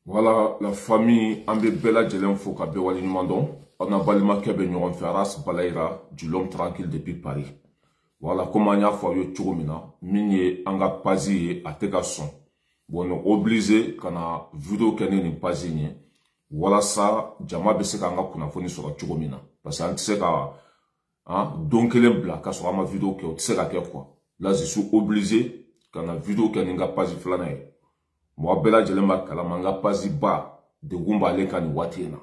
Voilà, la famille Ambe Bella Djelem Foka Bewali Mandon. On a Balima Kebe Nyoron Ferras Balaira du l'homme tranquille depuis Paris. Voilà, comment y a fallu Tchoumina, Migné Anga Pazi à Tegason. Bon, on est obligé qu'on a vidéo qu'elle n'est pas signée. Voilà ça, Djama Besseka Anga Kunafoni sur Tchoumina. Parce que c'est donc elle est blanc, quand sur ma vidéo que tu sais quoi. Là, je suis obligé qu'on a vidéo qu'elle n'est pas signée. Moi, Bella Djelema Kalamanga Pazi Ba de Gumba Leka ni Watina.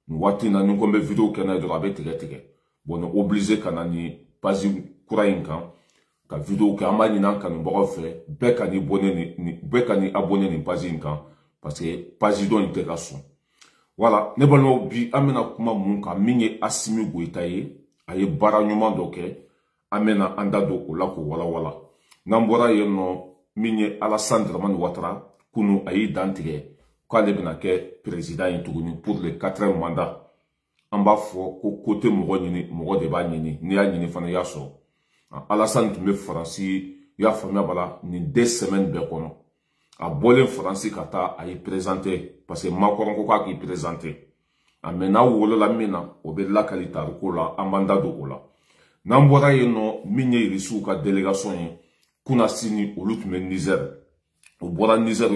Ni Watina, nous comme vidéo qu'elle a de rabais tege. Bon, on est obligé qu'on a ni Pazi Kurainkan. Ka vidéo que amani nan kan mboro fait beka ni abonné ni Pazi Inkan. Parce que Pazi don intégration. Voilà, ne balno bi amena kuma munka minye Assimi Goïta ye aye bara nyuma doke amena andado olako wala. Nambora yeno minye Alassane Dramane Ouattara kunu ayi dantige k'ale bena ke président yi tuguni pour le 4e mandat. An b'a fɔ ko côté mɔgɔ ɲini mɔgɔ de b'a ɲini n'i y'a ɲini fana y'a sɔrɔ. Alassane tun bɛ Faransi y'a faamuya bala nin 2 semaines bɛɛ kɔnɔ. A bɔlen Faransi ka taa a y'i présenté parce que Macron ko k'a k'i présenté. A mɛ n'a wolola min na o bɛ lakali tariko la an b'an da don o la. N'an bɔra yen nɔ min ye Irisiw ka délégation ye kuna sini olu tun bɛ Niger. O bɔra Niger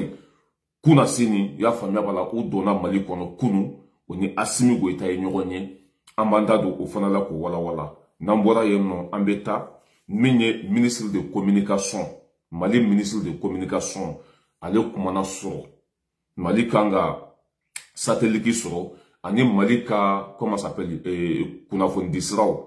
kuna sini y'a faamuya bala u donna Mali kɔnɔ kunu o ni Assimi Goïta ye ɲɔgɔn ye an b'an da don o fana la k'o walawala. N'an bɔra yen nɔ an bɛ taa min ye ministre de communication Mali ministre de communication ale kumana sɔrɔ Mali kan ka satellite sɔrɔ ani Mali ka comment s'appelle kunnafoni siraw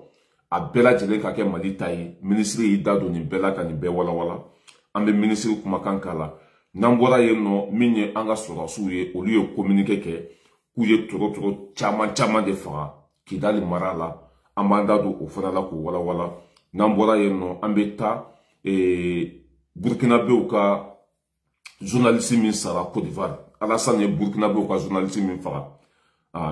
a bɛɛ lajɛlen ka kɛ Mali ta ye ministre y'i da don nin bɛɛ la ka nin bɛɛ walawala an bɛ ministre kumakan k'a la. N'an bɔra yen nɔ min ye an ka sɔrɔdasiw ye olu ye communiqué kɛ k'u ye tɔrɔ caman de faga Kidali mara la an b'an da don o fana la k'o walawala. N'an bɔra yen nɔ an bɛ taa Burkinabéw ka journaliste min sara Côte d'Ivoire. Alassane ye Burkinabéw ka journaliste min faga.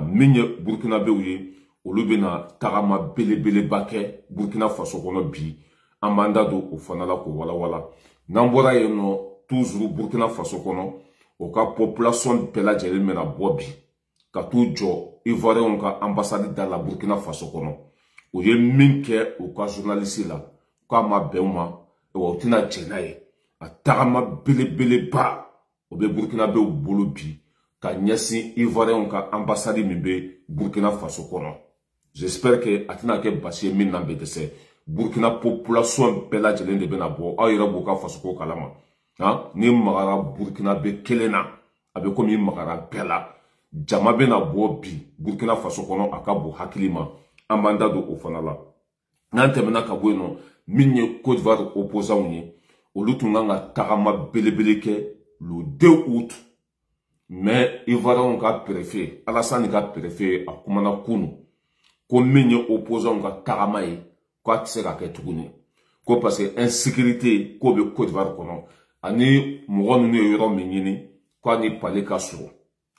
Min ye Burkinabéw ye olu bɛna tagama belebeleba kɛ Burkina Faso kɔnɔ bi an b'an da don o fana la k'o walawala. N'an bɔra yen nɔ toujours Burkina Faso kɔnɔ o ka population bɛɛ lajɛlen bɛna bɔ bi ka t'u jɔ Ivoirien ka ambassade da la Burkina Faso kɔnɔ. O ye min kɛ o ka journaliste la k'a ma bɛn u ma o tɛna jɛn n'a ye. A tagama belebeleba o bɛ Burkinabéw bolo bi ka ɲɛsin Ivoirien ka ambassade min bɛ Burkina Faso kɔnɔ. J'espère que a tɛna kɛ basi ye min na bɛ dɛsɛ. Burkina population bɛɛ lajɛlen de bɛna bɔ aw yɛrɛ b'u ka fasoko kalama. Ni magara Burkina bɛ kelen na a bɛ komi magara bɛɛ la. Jama bɛna bɔ bi Burkina Faso kɔnɔ a ka bon hakili ma an b'an da don o fana la. N'an tɛmɛna ka bɔ yen nɔ min ye Côte d'Ivoire opposants ye olu tun kan ka tagama belebele kɛ le 2 août mais Ivoirien ka préfet Alassane ka préfet a kumana kunu ko min ye opposants ka tagama ye ko a tɛ se ka kɛ tuguni ko parce que insécurité ko bɛ Côte d'Ivoire kɔnɔ ani mɔgɔ ninnu ye yɔrɔ min ɲini ko ani palais ka surun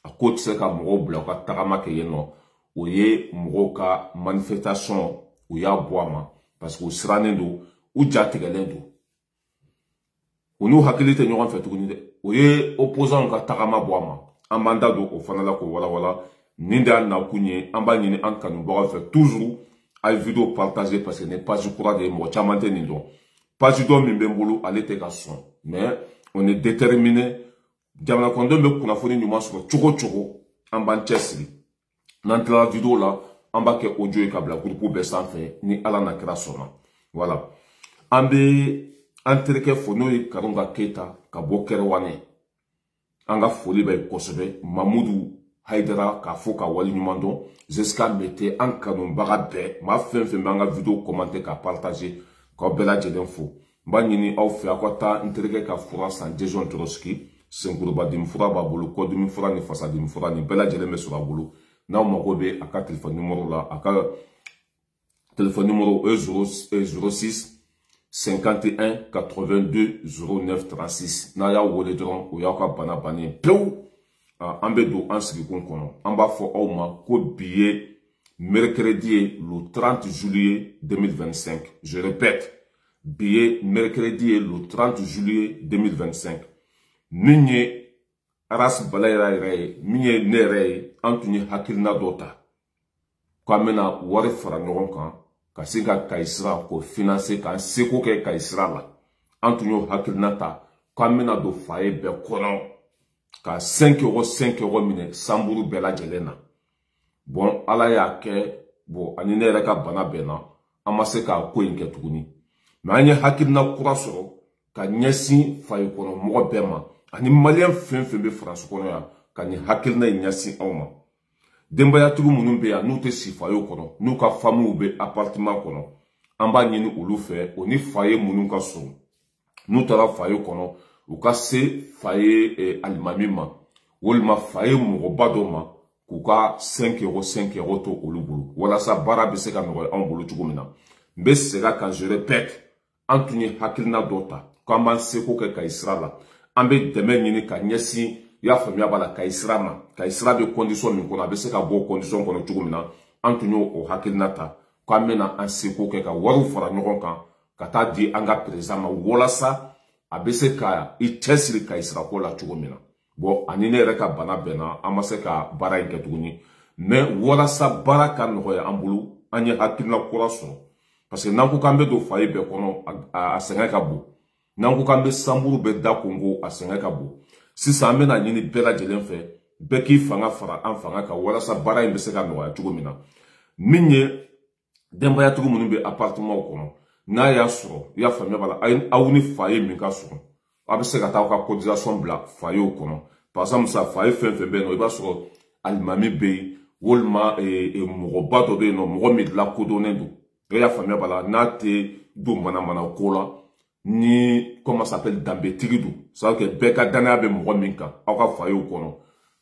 a ko tɛ se ka mɔgɔw bila u ka tagama kɛ yen nɔ o ye mɔgɔw ka manifestation u y'a bɔ a ma parce que u sirannen don u ja tigɛlen don u n'u hakili tɛ ɲɔgɔn fɛ tuguni dɛ o ye opposant ka tagama bɔ a ma an b'an da don o fana la k'o walawala nin de y'a nakun ye an b'a ɲini an kanubagaw fɛ toujours a ye vidéo partager parce que ni page kura de ye mɔgɔ caman tɛ nin dɔn page dɔ min bɛ n bolo ale tɛ ka sɔn mais on est déterminé jamana kɔnɔdenw bɛ kunnafoni ɲuman sɔrɔ cogo o cogo an b'an cɛsiri n'an tilala vidéo la an b'a kɛ audio ye ka bila groupe bɛɛ sanfɛ ni ala na kira sɔnna voilà an bɛ an terikɛ fo n'o ye Karunga Keita ka bɔ Kɛrɛwane an ka foli bɛ yen kosɛbɛ Mamudu Haidara k'a fɔ ka wali ɲuman dɔn Zeska Mete an kanubaga bɛɛ maa fɛn fɛn bɛ an ka vidéo commenter ka partager k'aw bɛɛ lajɛlen fo n b'a ɲini aw fɛ aw ka taa n terikɛ ka fura san Jason Toroski senkurubadimi fura b'a bolo kɔdimi fura ni fasadimi fura ni bɛɛ lajɛlen bɛ sɔrɔ a bolo n'aw mago bɛ a ka téléphone numéro la a ka téléphone numéro 06 51 82 09 36 n'a y'a wele dɔrɔn o y'aw ka bana bannen pewu an bɛ don an sigikun kɔnɔ an b'a fɔ aw ma ko bi ye mercredi ye le 30 juillet 2025 je répète bi ye mercredi ye le 30 juillet 2025 min ye ras balayra yɛrɛ min ye ne yɛrɛ ye an tun ye hakilina dɔ ta k'an bɛna wari fara ɲɔgɔn kan ka se ka Kayi sira k'o financer k'an seko kɛ Kayi sira la an tun y'o hakilina ta k'an bɛna don foyer bɛɛ kɔnɔ ka 5 € minɛ sanburu bɛɛ lajɛlen na bon ala y'a kɛ bon ani ne yɛrɛ ka bana bɛnna an ma se k'a ko in kɛ tuguni mais an ye hakilina kura sɔrɔ ka ɲɛsin foyer kɔnɔ mɔgɔ bɛɛ ma ani maliyɛn fɛn fɛn bɛ France kɔnɔ yan ka nin hakilina in ɲɛsin aw ma denbayatigiw minnu bɛ yan n'u tɛ si foyer kɔnɔ n'u ka familles bɛ appartement kɔnɔ an b'a ɲini olu fɛ o ni foyer minnu ka surun n'u taara foyer kɔnɔ u ka se foyer alimami ma walima foyer mɔgɔba dɔ ma k'u ka 5 € to olu bolo walasa baara bɛ se ka nɔgɔya anw bolo cogo min na n bɛ segin kan je répète an tun ye hakilina dɔ ta k'an b'an seko kɛ Kayi sira la an bɛ dɛmɛ ɲini ka ɲɛsin i y'a faamuya b'a la Kayi sira ma Kayi sira bɛ condition min kɔnɔ a bɛ se ka bɔ condition kɔnɔ cogo min na an tun y'o hakilina ta k'an bɛna an seko kɛ ka wariw fara ɲɔgɔn kan ka taa di an ka président ma walasa a bɛ se ka i cɛsiri Kayi sira ko la cogo min na bon ani ne yɛrɛ ka bana bɛnna an ma se ka baara in kɛ tuguni mais walasa baara ka nɔgɔya an bolo an ye hakilina kura sɔrɔ parce que n'an ko k'an bɛ don foyer bɛɛ kɔnɔ a sɛgɛn ka bon n'an ko k'an bɛ sanburu bɛɛ da kongo a sɛgɛn ka bon sisan an bɛna ɲini bɛɛ lajɛlen fɛ bɛɛ k'i fanga fara an fanga kan walasa baara in bɛ se ka nɔgɔya cogo min na min ye denbayatigiw minnu bɛ appartement kɔnɔ n'a y'a sɔrɔ i y'a faamuya b'a la aw ni foyer min ka surun a bɛ se ka taa aw ka cotisation bila foyer kɔnɔ par exemple sa foyer fɛn fɛn bɛ yen nɔ i b'a sɔrɔ alimami bɛ yen walima mɔgɔba dɔ bɛ yen nɔ mɔgɔ min lakodɔnnen don i y'a faamuya b'a la n'a tɛ don manamana ko la ni comment ça s'appelle danbetigi don c'est à dire que bɛɛ ka danaya bɛ mɔgɔ min kan aw ka foyer kɔnɔ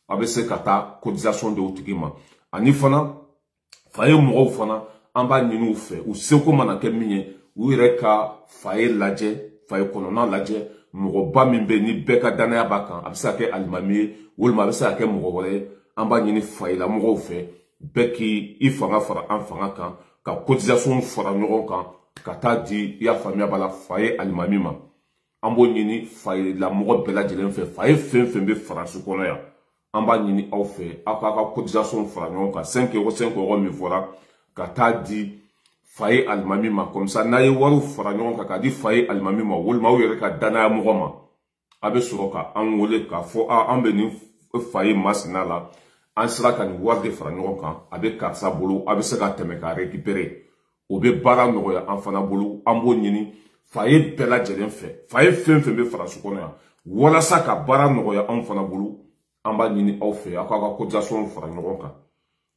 a bɛ se ka taa cotisation dɔw tigi ma ani fana foyer mɔgɔw fana an b'a ɲini u fɛ u seko mana kɛ min ye u yɛrɛ ka foyer lajɛ foyer kɔnɔna lajɛ mɔgɔba min bɛ ni bɛɛ ka danaya b'a kan a bɛ se ka kɛ alimami ye walima a bɛ se ka kɛ mɔgɔ wɛrɛ ye an b'a ɲini foyer la mɔgɔw fɛ bɛɛ k'i fanga fara an fanga kan ka cotisation fara ɲɔgɔn kan ka taa di i y'a faamuya b'a la foyer alimami ma an b'o ɲini foyer la mɔgɔ bɛɛ lajɛlen fɛ foyer fɛn fɛn bɛ France kɔnɔ yan an b'a ɲini aw fɛ aw k'a ka cotisation fara ɲɔgɔn kan 5 € min fɔra ka taa di foyer alimami ma comme ça n'a ye wariw fara ɲɔgɔn kan ka di foyer alimami ma walima aw yɛrɛ ka danaya mɔgɔ ma a bɛ sɔrɔ ka an wele k'a fɔ an bɛ nin foyer masina la an sera ka nin wari de fara ɲɔgɔn kan a bɛ karisa bolo a bɛ se ka tɛmɛ ka récupérer o bɛ baara nɔgɔya an fana bolo an b'o ɲini foyer bɛɛ lajɛlen fɛ foyer fɛn fɛn bɛ France kɔnɔ yan walasa ka baara nɔgɔya an fana bolo an b'a ɲini aw fɛ aw k'a ka cotisation fara ɲɔgɔn kan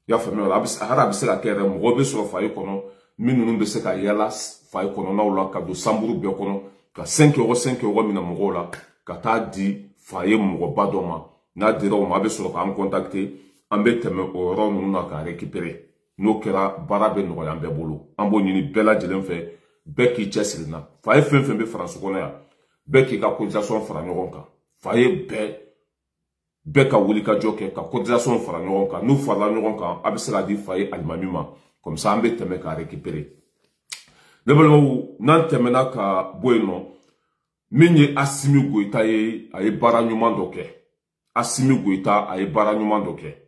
i y'a faamuya a bɛ se ka kɛ yɛrɛ mɔgɔ bɛ sɔrɔ foyer kɔnɔ minnu bɛ se ka yala foyer kɔnɔnaw la ka don sanburu bɛɛ kɔnɔ ka 5 € minɛ mɔgɔw la ka taa di foyer mɔgɔba dɔ ma n'a dira o ma a bɛ sɔrɔ k'an contacter an bɛ tɛmɛ o yɔrɔ ninnu na ka récupérer n'o kɛra baara bɛ nɔgɔya an bɛɛ bolo an b'o ɲini bɛɛ lajɛlen fɛ bɛɛ k'i cɛsiri na foyer fɛn fɛn bɛ France kɔnɔ yan bɛɛ k'i ka cotisation fara ɲɔgɔn kan foyer bɛɛ ka wulikajɔ kɛ ka cotisation fara ɲɔgɔn kan n'u farala ɲɔgɔn kan a bɛ se ka di foyer alimami ma comme ça an bɛ tɛmɛ ka récupérer ne balimaw n'an tɛmɛna ka bɔ yen nɔ min ye Asimi Goyita ye a ye baara ɲuman dɔ kɛ Asimi Goyita a ye baara ɲuman dɔ kɛ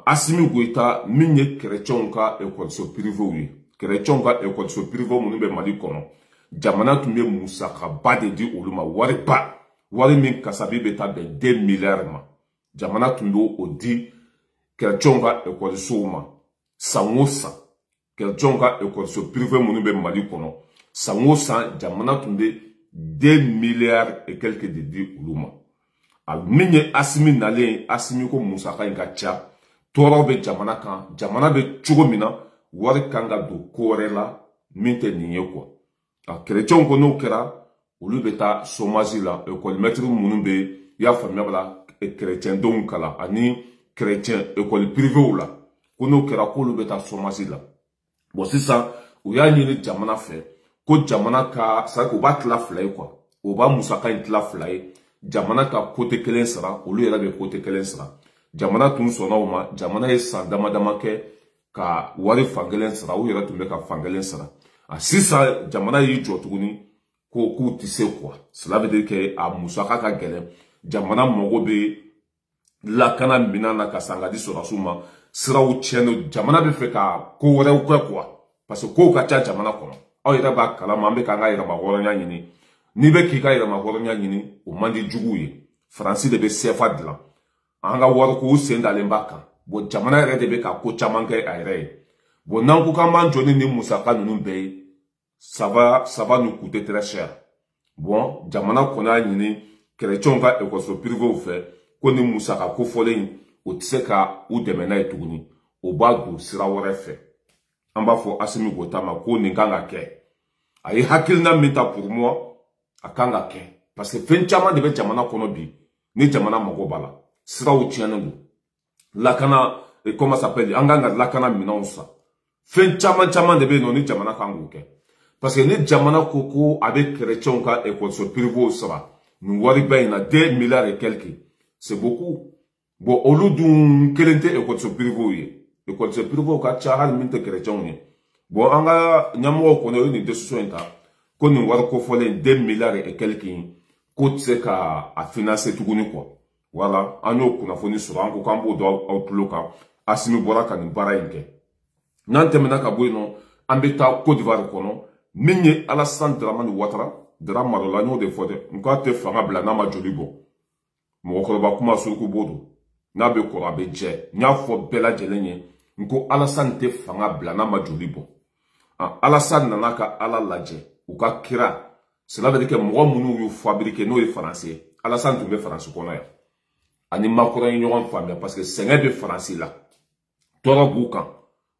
Asimi Goyita min ye chrétienw ka école privée ye chrétienw ka école privée minnu bɛ Mali kɔnɔ jamana tun bɛ musakaba de di olu ma wari min kasabi bɛ taa bɛn 2 milliards ma jamana tun bɛ o di chrétienw ka école ma san o san chrétienw ka école privée minnu bɛ Mali kɔnɔ san o san jamana tun bɛ 2 milliards et quelques de di olu ma a min ye Asimi nalen Asimi ko musaka in ka ca tɔɔrɔ bɛ jamana kan jamana bɛ cogo min na wari kan ka don ko wɛrɛ la min tɛ nin ye quoi a chrétienw ko n'o kɛra olu bɛ taa chômage la école maître minnu bɛ i y'a faamuya bala chrétien denw kalan ani chrétien école privée la ko n'o kɛra k'olu bɛ taa chômage la bon sisan u y'a ɲini jamana fɛ ko jamana ka c'est à dire u b'a tila fila ye quoi u b'a musaka in tila fila ye jamana ka côté kelen sara olu yɛrɛ bɛ côté kelen sara jamana tun sɔnna o ma jamana ye san dama dama kɛ ka wari fankelen sara u yɛrɛ tun bɛ ka fankelen sara a sisan jamana y'i jɔ tuguni ko k'u tɛ se quoi cela veut dire que a musaka ka gɛlɛn jamana mago bɛ lakana minana ka sangadi sorasuma siraw tiɲɛni jamana bɛ fɛ ka ko wɛrɛw kɛ quoi parce que kow ka ca jamana kɔnɔ aw yɛrɛ b'a kalama an bɛ k'an ka yɛrɛma hɔrɔnya ɲini n'i bɛ k'i ka yɛrɛma hɔrɔnya ɲini o man di juguw ye faransi de bɛ CFA dilan an ka wariko sen dalen b'a kan bon jamana yɛrɛ de bɛ ka ko caman kɛ a yɛrɛ ye bon n'an ko k'an b'an jɔ ni musaka ninnu bɛɛ ye ça va nous coûter très cher bon jamana kɔni y'a ɲini chrétiens ka école privée fɛ ko ni musaka kofɔlen o tɛ se ka u dɛmɛ n'a ye tuguni o b'a don sira wɛrɛ fɛ an b'a fɔ Asimi Gota ma ko nin kan ka kɛ a ye hakilina min ta pour moi a kan ka kɛ parce que fɛn caman de bɛ jamana kɔnɔ bi ni jamana mago b'a la siraw tiɲɛnen don lakana comment ça s'appelle an kan ka lakana minɛnw san fɛn caman de bɛ yen nɔ ni jamana kan k'o kɛ parce que ni jamana ko ko a bɛ chrétiens ka école privée sara nin wari bɛɛ in na 2 milliards et quelques c'est beaucoup bon olu dun kelen tɛ école privée ye école privée ka ca hali min tɛ chrétiens ye bon an ka ɲɛmɔgɔw kɔni o ye nin décision in ta ko nin wari kofɔlen 2 milliards et quelques ko tɛ se ka a financer tuguni quoi voilà an y'o kunnafoni sɔrɔ an ko k'an b'o dɔn aw tulo kan Asimi bɔra ka nin baara in kɛ n'an tɛmɛna ka bɔ yen nɔ an bɛ taa Côte d'Ivoire kɔnɔ min ye Alassane Dramane Ouattara Dra Maro la n y'o de fɔ dɛ n k'a tɛ fanga bila n'a ma joli bɔ mɔgɔkɔrɔba kuma suruku b'o don n'a bɛ kɔrɔ a bɛ jɛ n y'a fɔ bɛɛ lajɛlen ye n ko Alassane tɛ fanga bila n'a ma joli bɔ Alassane nana ka Ala lajɛ u ka kira cela veut dire que mɔgɔ minnu y'u fabriqué n'o ye Faransi ye Alassane tun bɛ Faransi kɔnɔ yan ani Macron ye ɲɔgɔn faamuya parce que sɛgɛn bɛ Faransi la tɔɔrɔ b'u kan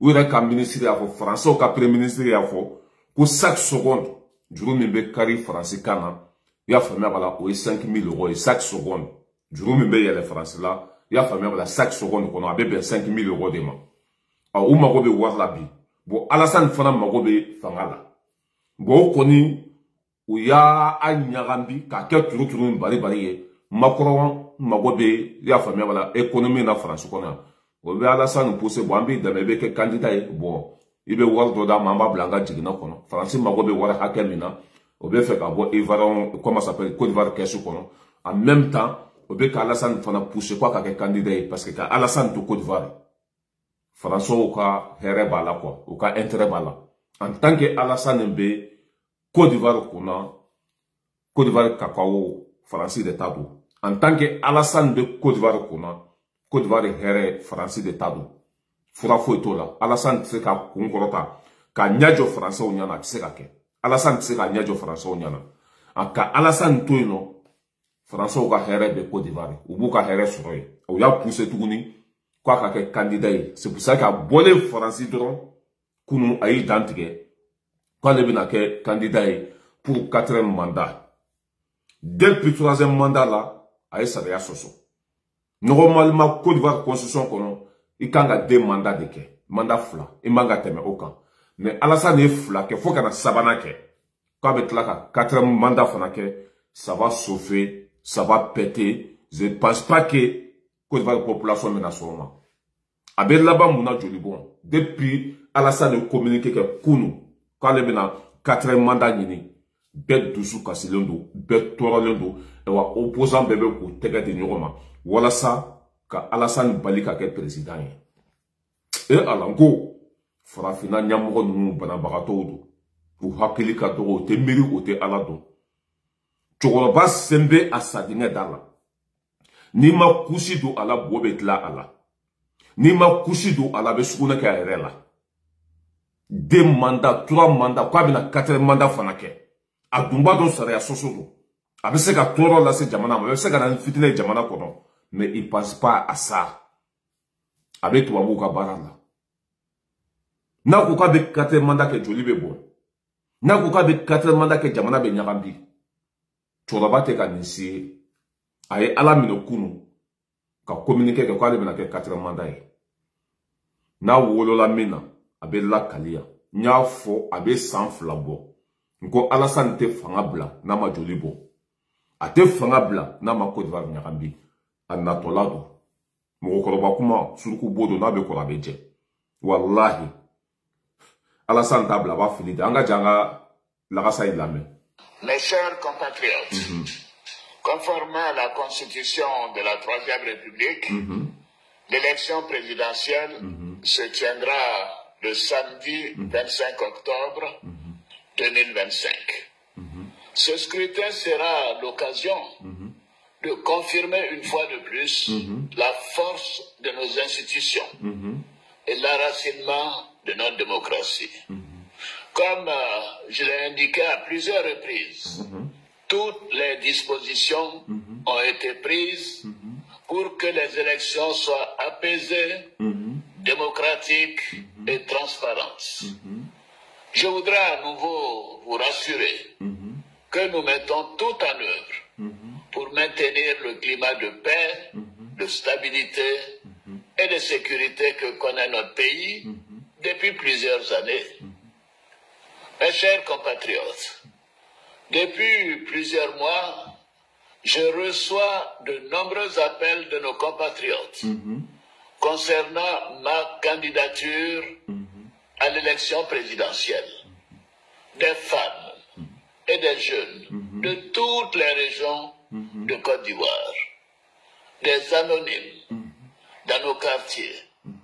u yɛrɛ ka ministre y'a fɔ Faransiw ka premier ministre y'a fɔ ko chaque seconde juru min bɛ kari Faransi kan na i y'a faamuya b'a la o ye 5 000 euros ye chaque seconde juru min bɛ yɛlɛ Faransi la i y'a faamuya b'a la chaque seconde kɔnɔ a bɛ bɛn 5 000 euros de ma u mago bɛ wari la bi bon Alassane fana mago bɛ fanga la bon o kɔni u y'a ɲagami k'a kɛ turuturu ni bari ye Macron mago bɛ i y'a faamuya b'a la économie na Faransi kɔnɔ yan o bɛ Alassane poussé bon an b'i dɛmɛ i bɛ kɛ candidat ye bon i bɛ wari dɔ d'a ma an b'a bila an ka jiginna kɔnɔ Faransi mago bɛ wari hakɛ min na o bɛ fɛ ka bɔ Ivoire comment ça s'appelle Côte d'Ivoire kɛsu kɔnɔ en même temps o bɛ ka Alassane fana poussé quoi ka kɛ candidat ye parce que ka Alassane to Côte d'Ivoire Faransiw ka hɛrɛ b'a la quoi u ka intérêt b'a la en tant que Alassane bɛ Côte d'Ivoire kunna Côte d'Ivoire cacao Faransi de ta don en tant que Alassane bɛ Côte d'Ivoire kunna Côte d'Ivoire hɛrɛ Faransi de ta don fura foyi t'o la Alassane tɛ se ka kun kɔrɔta ka ɲɛ jɔ Faransiw ɲɛna a tɛ se ka kɛ Alassane tɛ se ka ɲɛ jɔ Faransiw ɲɛna a ka Alassane to yen nɔ Faransiw ka hɛrɛ bɛ Côte d'Ivoire u b'u ka hɛrɛ sɔrɔ yen u y'a poussé tuguni k'a ka kɛ candidat ye c'est pour ça que a bɔlen Faransi dɔrɔn kunun a y'i dan tigɛ k'ale bɛna kɛ candidat ye pour 4e mandat depuis 3e mandat la a ye sariya sɔsɔ normalement Côte d'Ivoire constitution kɔnɔ i kan ka 2 mandats de kɛ mandat 2 i man ka tɛmɛ o kan mais Alassane ye 2 kɛ fo ka na 3nan kɛ k'a bɛ tila ka 4e mandat fana kɛ ça va chauffer ça va péter je pense pas que Côte d'Ivoire population bɛna sɔrɔ o ma a bɛ laban mun na joli bɔn depuis Alassane ye communiqué kɛ kunu k'ale bɛna 4e mandat ɲini bɛɛ dusu kasilen don bɛɛ tɔɔrɔlen don wa opposant bɛɛ bɛ k'u tɛgɛ di ɲɔgɔn ma walasa ka Alassane bali ka kɛ président ye ala n ko farafinna ɲɛmɔgɔ ninnu banabagatɔw don u hakili ka dɔgɔ o tɛ miiri o tɛ Ala dɔn cɛkɔrɔba sen bɛ a sadingɛ da la n'i ma kusi don a la bo bɛ tila a la n'i ma kusi don a la a bɛ sugunɛ kɛ a yɛrɛ la 2 mandats 3 mandats k'a bɛna 4e mandat fana kɛ a dun b'a dɔn sariya sɔsɔ don a bɛ se ka tɔɔrɔ lase jamana ma a bɛ se ka na ni fitinɛ ye jamana kɔnɔ mais il pense pas à ça a bɛ tubabuw ka baara la n'a ko k'a bɛ 4e mandat kɛ joli bɛ bɔ n'a ko k'a bɛ 4e mandat kɛ jamana bɛ ɲagami bi cɛkɔrɔba tɛ ka nin se ye a ye Ala minɛ kunu ka communiqué kɛ k'ale bɛna kɛ 4e mandat ye n'a wolola min na a bɛ lakali yan n y'a fɔ a bɛ san 2 bɔ n ko Alassane tɛ fanga bila n'a ma joli bɔ a tɛ fanga bila n'a ma Côte d'Ivoire ɲagami a natɔla don mɔgɔkɔrɔba kuma suruku b'o don n'a bɛ kɔrɔ a bɛ jɛ walahi Alassane t'a bila a b'a fili de an ka jan an ka lagasa in lamɛn. Mes chers compatriotes, Conformément à la Constitution de la Troisième République, l'élection présidentielle se tiendra le samedi 25 octobre 2025. Ce scrutin sera l'occasion de confirmer une fois de plus la force de nos institutions et l'enracinement de notre démocratie. Comme je l'ai indiqué à plusieurs reprises, toutes les dispositions ont été prises pour que les élections soient apaisées, démocratiques et transparentes. Je voudrais à nouveau vous rassurer que nous mettons tout en œuvre pour maintenir le climat de paix, de stabilité et de sécurité que connaît notre pays depuis plusieurs années. Mes chers compatriotes, depuis plusieurs mois, je reçois de nombreux appels de nos compatriotes concernant ma candidature à l'élection présidentielle. Des femmes et des jeunes de toutes les régions de Côte d'Ivoire, des anonymes dans nos quartiers,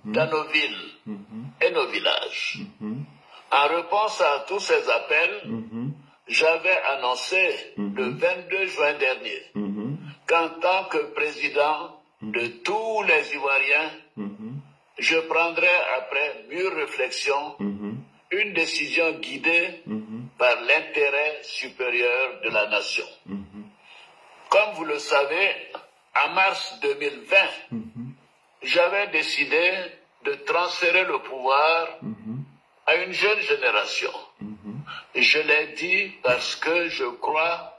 dans nos villes et nos villages. En réponse à tous ces appels, j'avais annoncé le 22 juin dernier qu'en tant que président de tous les Ivoiriens, je prendrai après mûre réflexion une décision guidée par l'intérêt supérieur de la nation. Comme vous le savez, en mars 2020, j'avais décidé de transférer le pouvoir à une jeune génération. Je l'ai dit parce que je crois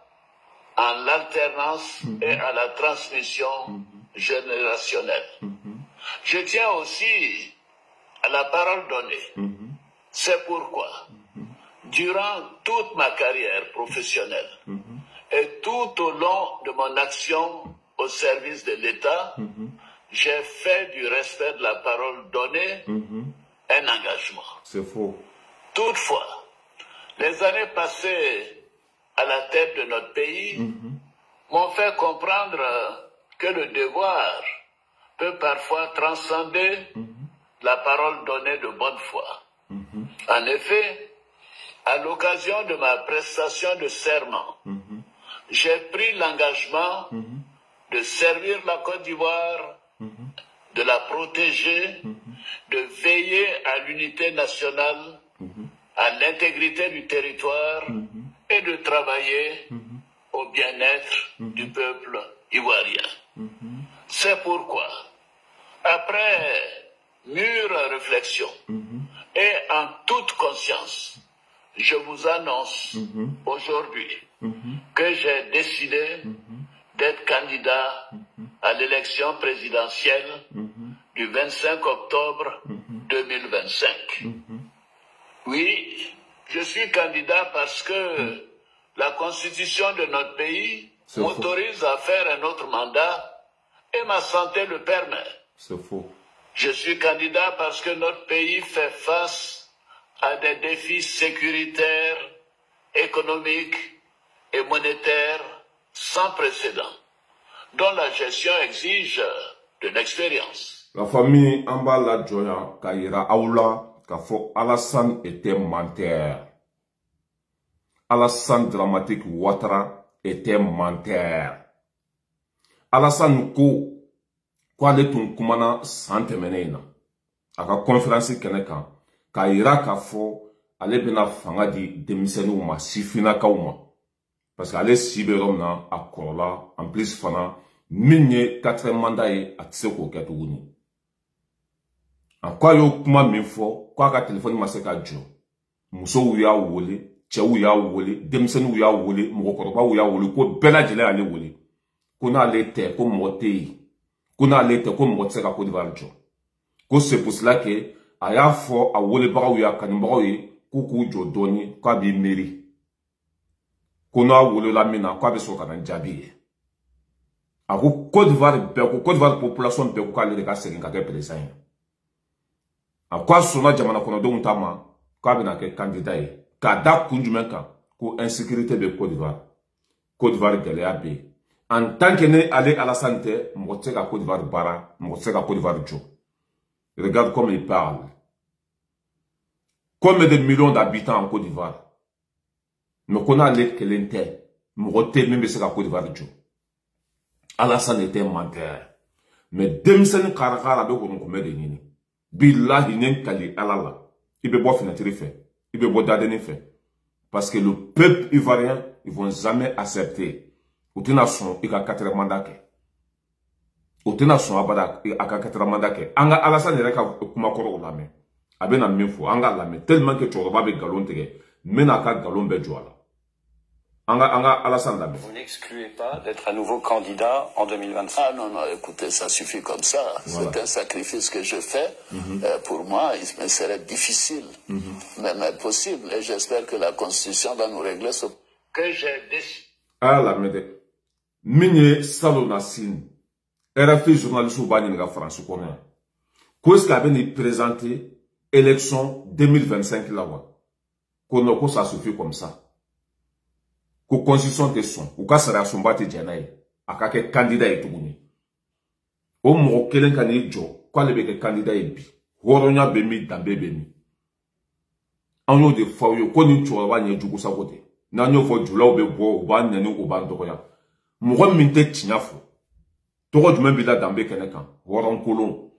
en l'alternance et à la transmission générationnelle. Je tiens aussi à la parole donnée. C'est pourquoi, durant toute ma carrière professionnelle et tout au long de mon action au service de l'État, j'ai fait du respect de la parole donnée un engagement. C'est faux. Toutefois, les années passées à la tête de notre pays m'ont fait comprendre que le devoir peut parfois transcender la parole donnée de bonne foi. En effet, à l'occasion de ma prestation de serment, j'ai pris l'engagement de servir la Côte d'Ivoire, de la protéger, de veiller à l'unité nationale, à l'intégrité du territoire et de travailler au bien-être du peuple ivoirien. C'est pourquoi, après mûre réflexion et en toute conscience, je vous annonce aujourd'hui que j'ai décidé d'être candidat à l'élection présidentielle du 25 octobre 2025. Oui, je suis candidat parce que la constitution de notre pays m'autorise à faire un autre mandat et ma santé le permet. C'est faux. Je suis candidat parce que notre pays fait face à des défis sécuritaires, économiques et monétaires sans précédent, dont la gestion exige de l'expérience. La famille Ambala Joya Kaira Aoula Kafo Alassane était menteur. Alassane Dramatique Ouattara était menteur. Alassane ko ale tun kumana san tɛmɛnen na a ka conférence kɛnɛ kan k'a yira k'a fɔ ale bɛna fanga di denmisɛnninw ma sifinnakaw ma parce que ale si bɛ yɔrɔ min na a kɔrɔla en plus fana min ye 4e mandat ye a tɛ se k'o kɛ tuguni a ko a y'o kuma min fɔ k'a ka téléphone ma se ka jɔ musow y'a wele cɛw y'a wele denmisɛnninw y'a wele mɔgɔkɔrɔbaw y'a wele ko bɛɛ lajɛlen y'ale wele ko n'ale tɛ ko mɔgɔ tɛ yen ko n'ale tɛ ko mɔgɔ tɛ se ka Côte d'Ivoire jɔ ko c'est pour cela que a y'a fɔ a welebagaw ye a kanubagaw ye k'u k'u jɔ dɔɔni k'a b'i miiri ko n'a welela min na k'a bɛ sɔrɔ ka na jaabi ye a ko Côte d'Ivoire bɛɛ ko Côte d'Ivoire population bɛɛ ko k'ale de ka segin ka kɛ président ye a ko a sɔnna jamana kɔnɔdenw ta ma k'a bɛna kɛ candidat ye k'a da kun jumɛn kan ko insécurité bɛ Côte d'Ivoire gɛlɛya bɛ yen En tant que ne allé à la santé, Motse ka Côte d'Ivoire bara, Motse ka Côte d'Ivoire jo. Regarde comme il parle. Combien de millions d'habitants en Côte d'Ivoire? Mais qu'on a les kelente, Mote même se ka Côte d'Ivoire jo. Alassane était un menteur. Mais demsen karakara be kono kome de nini. Billahi nen kali alala. Il be bo finatiri fait. Il be bo dadeni fait. Parce que le peuple ivoirien, ils vont jamais accepter. Outina son ika 4 mandats ke. Outina son abada aka 4 mandats ke. Anga Alassane reka kuma koro lame. Abena mifo anga lame tellement que choroba be galon tege. Mena ka galon be joala. Anga Alassane lame. Vous n'excluez pas d'être à nouveau candidat en 2025? Ah non, non, écoutez, ça suffit comme ça. Voilà. C'est un sacrifice que je fais. Pour moi, il me serait difficile, mais possible. Et j'espère que la Constitution va nous régler ce que j'ai décidé. Ah la mede. Minye Salo Nassine. RFI journaliste ou bani nga France connaît. Qu'est-ce qu'il avait présenté élection 2025 là-bas? Qu'on ça suffit comme ça. Ko constitution te son ou ka sara somba te janaye akake candidat e tuguni o mo kelen kan e jo kwa lebe ke candidat e bi horonya be mi dambe be mi anyo de fawo ko ni cho wa nye jugu sakote na nyo fo jula o be bo o ba nani o ba ndoko ya mo min te tinyafo to ko dum bi la dambe kenekan horon kolon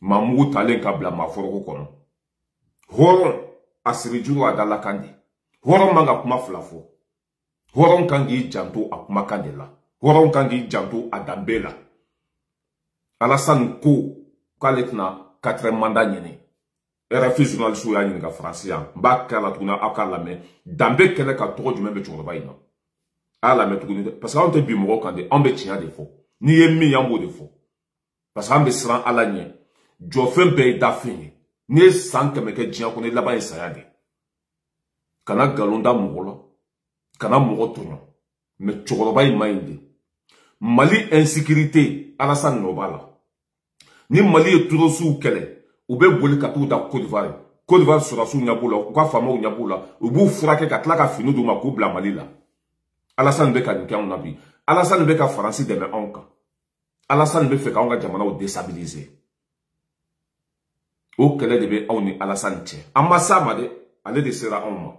mamu talen ka bla ma foro ko kono horon asiri juru adala kandi horon manga kuma flafo Horon kangi janto a kumakandela. Horon kangi janto a dambela. Alassane ko kaletina 4 mandats nyene. RFI journaliste ya nyene ka francia. Mba kala tuna akala me dambe kele ka toko jumbe be choroba ina. Ala me tukuni parce que on te bi mo kande on be tinya de fo. Ni yemi yambo de fo. Parce que on be sran ala nye. Jo fembe da fini. Ni sanke me ke jian ko ne laba isayade. Kana galonda mogola. Kana mogo tonyo mais chokoroba imainde Mali insécurité Alassane Nobala ni Mali e turo su kele ou be boli ka tout da Côte d'Ivoire sera su nyabola ou ka fama ou nyabola ou bu frake ka tlaka finu do ma ko bla Mali la Alassane be ka nka on nabi Alassane be ka France de me onka Alassane be fe ka onga jamana o déstabiliser o kele de be on ni Alassane che amasa made ale de sera on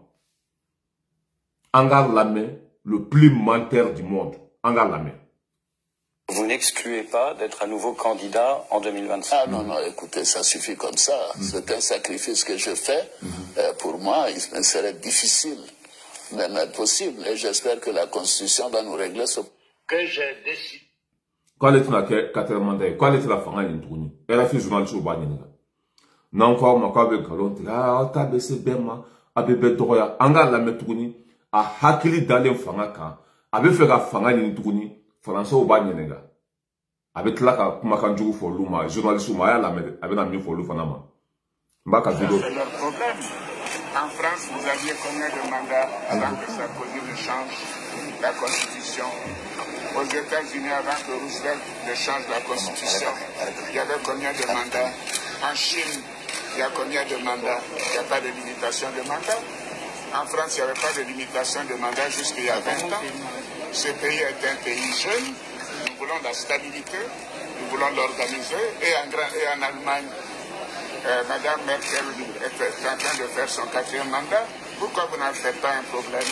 Anga Lame, le plus menteur du monde. Anga Lame. Vous n'excluez pas d'être à nouveau candidat en 2025? Ah non, non, écoutez, ça suffit comme ça. C'est un sacrifice que je fais. Pour moi, il me serait difficile, mais possible. Et j'espère que la Constitution va nous régler ce que j'ai décidé. Quand est-ce que 4 mandats, quand est-ce que la femme a une tournée? Elle a fait journaliste au bani. Non, quoi, ma quoi, avec Galon, ah, t'as baissé Bema, a bébé Doroya, Anga Lame tournée. A hakili dalen fanga kan abe fe ka fanga ni tuguni français o ba nyenega abe tla ka kuma kan jugu fo luma journaliste ma ya la me abe na mi fo lu fana ma mbaka vidéo. C'est leur problème. En France, vous aviez combien de mandats avant que Sarkozy ne change la constitution? Aux États-Unis, avant que Roosevelt ne change la constitution, il y avait combien de mandats? En Chine, il y a combien de mandats? Il n'y a pas de limitation de mandats. En France, il n'y avait pas de limitation de mandat jusqu'il y a 20 ans. Ce pays est un pays jeune. Nous voulons la stabilité, nous voulons l'organiser. Et en Allemagne, Mme Merkel est en train de faire son 4e mandat. Pourquoi vous n'en faites pas un problème?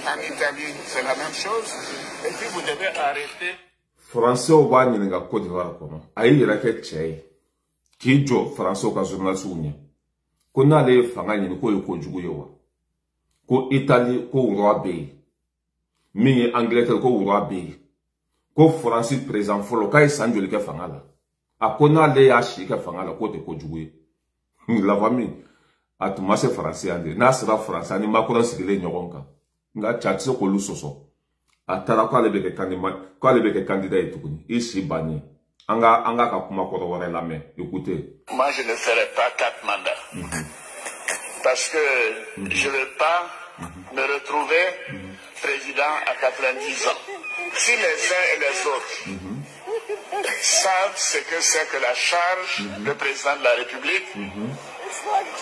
En Italie, c'est la même chose. Et puis vous devez arrêter. Français au bas n'y a Côte d'Ivoire comment? Aïe, il a fait tchèque. Qui joue Français au cas journaliste ou n'y? Qu'on a les fangas n'y ko yo. Ko Italie ko roi be mi Angleterre ko roi be ko France présent folo kay sanjoli ke fangala akona le ya shi ke fangala ko te ko juwe la famille atuma se français ande na sera français ni makoro sigile nyogonka nga chatse ko lusoso atara ko alebe ke candidat etukuni ici bani anga ka kuma ko wala la main écoutez. Moi je ne ferai pas 4 mandats. Parce que je ne veux pas me retrouver président à 90 ans. Si les uns et les autres savent ce que c'est que la charge de président de la République,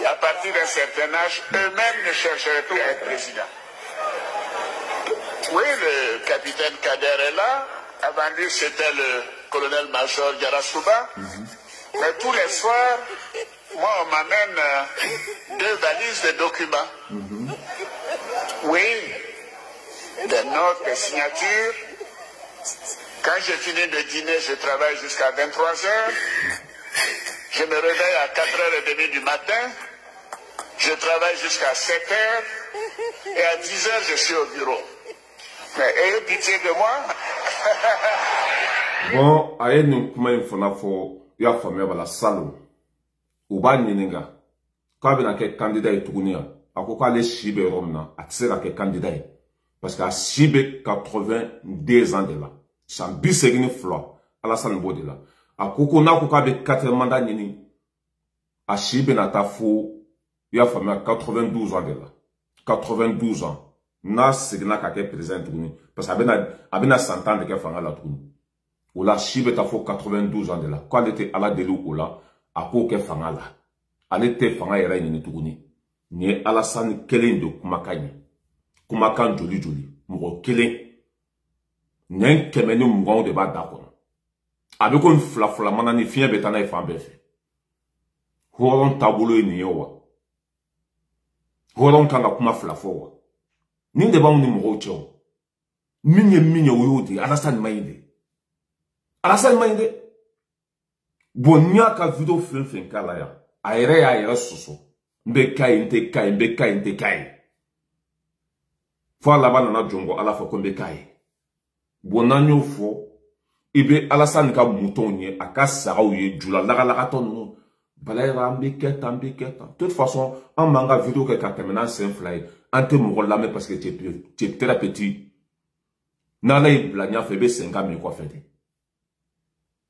à partir d'un certain âge, eux-mêmes ne chercheraient plus à être président. Oui, le capitaine Kader est là. Avant lui, c'était le colonel-major Yarasuba. Mais tous les soirs, moi, on m'amène 2 valises de documents. Oui, des notes, des signatures. Quand j'ai fini de dîner, je travaille jusqu'à 23 h. Je me réveille à 4h30 du matin. Je travaille jusqu'à 7 h. Et à 10 h, je suis au bureau. Mais ayez pitié de moi. Bon, aye ni kuma in fana fo ya faamuya bala salo. U b'a ɲininka k'a bɛna kɛ candidat ye tuguni ya. A ko k'ale si bɛ yɔrɔ min na, a tɛ se ka kɛ candidat ye. Parce que a si bɛ 82 ans de la. San 82 Alassane b'o de la. A ko n'a ko k'a bɛ 4 mandat ɲini, a si bɛna taa fo ya faamuya 92 ans de la. 92 ans. N'a seginna ka kɛ président tuguni. Parce que a bɛna san 10 de kɛ fanga la tuguni. O la si bɛ taa fo 92 ans de la. K'ale tɛ Ala deli o la, a k'o kɛ fanga la. Ale tɛ fanga yɛrɛ ɲini tuguni. Ni ye Alassane kelen de kumakan ye. Kumakan joli joli. Mɔgɔ kelen. Nin 120 de b'a da kɔnɔ. A bɛ komi fila mana ni fiɲɛ bɛ taa n'a ye fan bɛɛ fɛ. Hɔrɔn taabolo ye nin ye wa? Hɔrɔn kan ka kuma fila fɔ wa? Nin de b'anw ni mɔgɔw cɛ o. Min ye o y'o de ye. Alassane man ɲi de. Alassane man ɲi de. Bon n'i y'a ka video fɛn k'a la yan, a yɛrɛ y'a yɛrɛ sɔsɔ. N bɛ ka ye, n tɛ ka ye, n bɛ ka ye, n tɛ ka ye. Fo a laban nana jɔn kɔ Ala fɛ ko n bɛ ka ye. Bon n'an y'o fɔ, i bɛ Alassane ka moutonw ye, a ka sagaw ye, jula lagalagatɔ ninnu. Balayira an bɛ kɛ tan, n bɛ kɛ tan. De toute façon, an b'an ka video kɛ ka tɛmɛ n'an sen fila ye. An tɛ mɔgɔ lamɛn parce que tu es très petit. N'Ala y'i bila ɲɛfɛ, i bɛ sen ka min kɔfɛ de.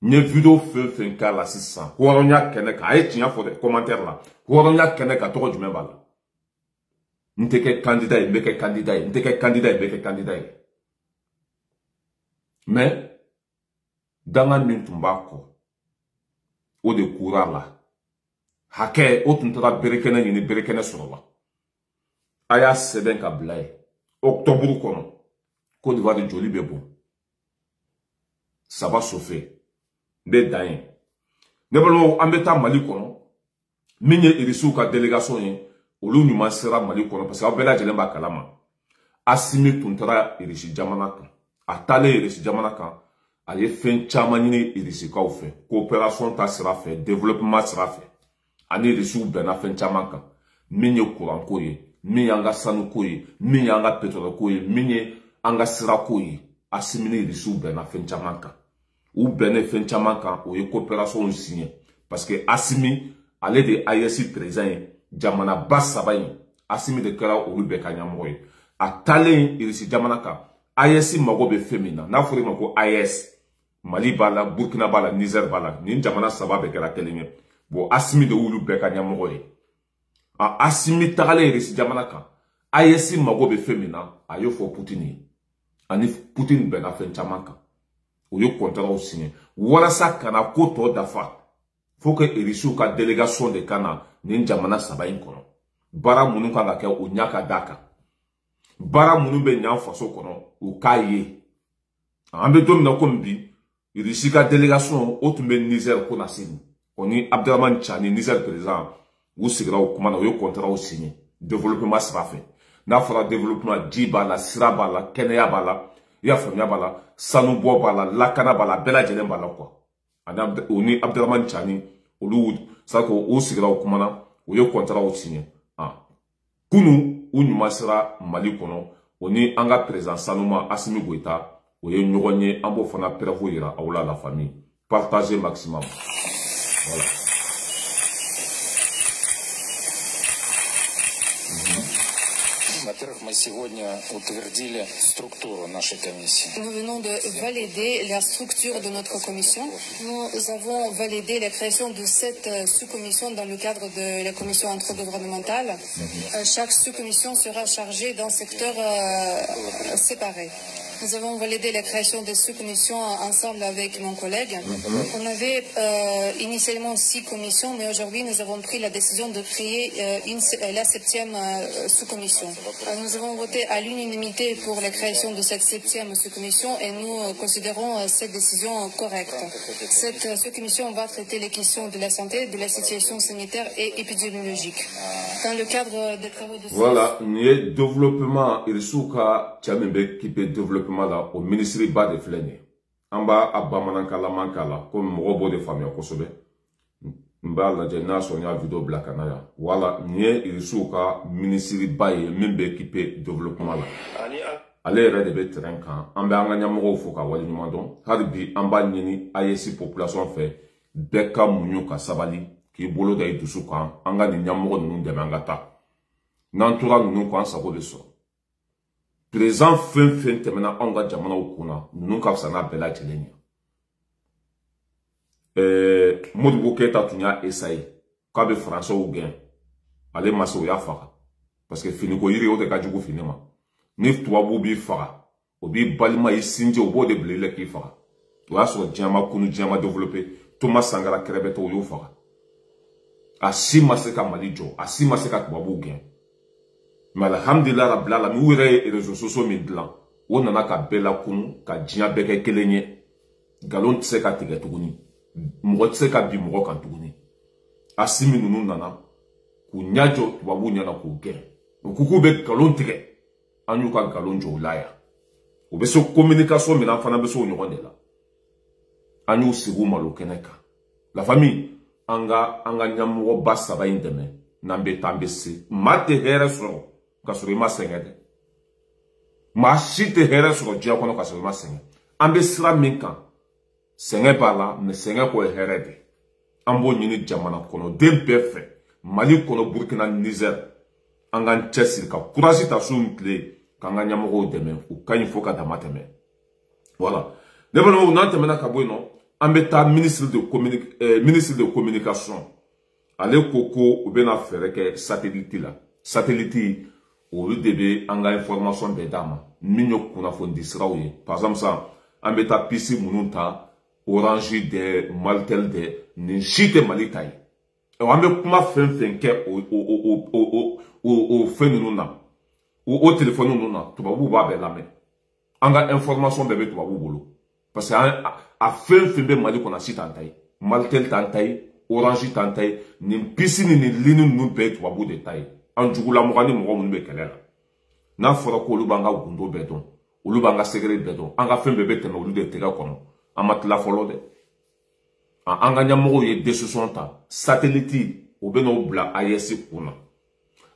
N ye video fɛn k'a la sisan, hɔrɔnya kɛnɛ kan, a ye tiɲɛ fɔ dɛ, commentaire la. Hɔrɔnya kɛnɛ kan, tɔgɔ jumɛn b'a la? N tɛ kɛ candidat ye, n bɛ kɛ candidat ye. N tɛ kɛ candidat ye, n bɛ kɛ candidat ye. Mais danga min tun b'a kɔ, o de kura la. Hakɛ, o tun taara berekɛnɛ ɲini, berekɛnɛ sɔrɔ la. A y'a sɛbɛn ka bila ye. Octobre kɔnɔ, Côte d'Ivoire joli bɛ bon. Ça va chauffer. Bɛ dan ye. Ne balimaw, an bɛ taa Mali kɔnɔ. Min ye Irisiw ka délégation ye, olu ɲuman sera Mali kɔnɔ parce que aw bɛɛ lajɛlen b'a kalama. Assimi tun taara Irisi jamana kan. A taalen Irisi jamana kan, a ye fɛn caman ɲini Irisikaw fɛ. Coopération ta sira fɛ, développement sira fɛ. Ani Irisiw bɛnna fɛn caman kan. Min ye courant ko ye, min ye an ka sanu ko ye, min ye an ka pétrole ko ye, min ye an ka sira ko ye. Assimi ni Irisiw bɛnna fɛn caman kan. U bɛnna fɛn caman kan, o ye coopération signé. Parce que Assimi, ale de AES président ye, jamana ba 3 ye. Assimi de kɛra olu bɛɛ ka ɲɛmɔgɔ ye. A taalen Irisi jamana kan, AES mago bɛ fɛn min na, n'a fɔra ma ko AES, Mali b'a la, Burkina b'a la, Niger b'a la, nin jamana 3 bɛɛ kɛra kelen ye. Bon, Assimi de olu bɛɛ ka ɲɛmɔgɔ ye. Assimi tagalen Irisi jamana kan, AES mago bɛ fɛn min na, a y'o fɔ Poutine ye. Ani Poutine bɛnna fɛn caman kan. O ye contrat signé. Walasa kana ko tɔ dafa. Faut que Irisiw ka délégation de kana nin jamana 3 in kɔnɔ. Baara minnu kan ka kɛ o ɲa ka d'a kan. Baara minnu bɛ ɲan faso kɔnɔ o k'a ye. An bɛ don min na komi bi, Irisi ka délégation o tun bɛ Niger Konasini. O ni Abdraman Tchani, Niger président, u sigira o kuma na, o ye contrat signé. Développement sira fɛ. N'a fɔra développement, ji b'a la, sira b'a la, kɛnɛya b'a la, i y'a faamuya b'a la, sanubɔ b'a la, lakana b'a la, bɛɛ lajɛlen b'a la quoi. O ni Abdraman Tchani, olu c'est que o sigira o kuma na, o ye contrat signé. Kunu u ɲuman sera Mali kɔnɔ, o ni an ka président sanuma Assimi Goïta, o ye ɲɔgɔn ye, an b'o fana preuve yira aw la famille. Partagez maximum. Voilà. Во-первых, мы сегодня утвердили структуру нашей комиссии. Nous venons de valider la structure de notre commission. Nous avons validé la création de 7 sous-commissions dans le cadre de la commission intergouvernementale. Chaque sous-commission sera chargée d'un secteur séparé. Nous avons validé la création de sous-commissions ensemble avec mon collègue. On avait initialement 6 commissions, mais aujourd'hui nous avons pris la décision de créer la 7e sous-commission. Nous avons voté à l'unanimité pour la création de cette 7e sous-commission et nous considérons cette décision correcte. Cette sous-commission va traiter les questions de la santé, de la situation sanitaire et épidémiologique. Dans le cadre des travaux de... Voilà, il y a développement, il souka tchamembe qui peut développement là au ministère bas de flène. En bas à Bamanankala Mankala, comme robot de famille au Kosobe. Mba la jena sonia vidéo black anaya. Voilà, il souka ministère bas et membe qui peut développement là. Allez, de bête renkan. En bas en gagnant fouka wali numandon. Harbi en bas nini ayesi population fait. Beka munyuka sabali. Qui bolo da itu souka. Anga ni nyamoro nous de mangata. Nantura nous quand ça vaut le son. Présent fin temena anga jamana ukuna nous kapsana bela chelenya. Modibo keta tunya essay kabe français ou gain. Allez maso ya fara. Parce que fini ko yiri o de kajugo finima. Nif tuwabu bi fara. Obi balima isinje obo de blele ki fara. Wa so jama kunu jama développer. Thomas Sangara krebeto yo fara. Asima seka malijo, asima seka tuwabu gain. Mais alhamdulillah rabbil alamin wure réseaux sociaux midlan on nana ka bela kunu ka dinya beke kelenye galon tse ka tige tuguni mo tse ka bi mo kan tuguni asimi nunu nana ku nyajo tubabu nyana ku ge ku be galon tige anyu ka galon jo laya o be so communication mina fana be so nyogonde la anyu sigu malo keneka la famille anga nyamu basa ba indeme nambe tambesi mate here so kasuri ma sengede ma shite here so dia kono kasuri ma sengede ambe sira minkan senge bala me senge ko herede ambo nyini jamana kono dempefe Mali kono Burkina Niger angan chesir ka kurasi ta sumple kanga nyamoko deme u kanyi foka damateme voilà nebano nante mena kaboino ambeta ministre de communication ale koko u bena fereke satellite la satellite au début anga information be dama minyo kuna fondi sirawe par exemple ça ambeta pisi mununta orange de maltel de ni shite malitai e wambe kuma fenke o fenununa o téléphone nuna to babu ba be lame anga information bebe to babu bolo parce que a fenbe mali kona site antai maltel tantai orange tantai ni pisi ni linu nu be to babu détail anjugula mogani mo mo be kelela na fora ko lubanga gundo bedon ulubanga segre bedon anga fembe bete no lude tega kono amatla folode anga nyamo ye décision ta satellite o beno bla ayesi kuna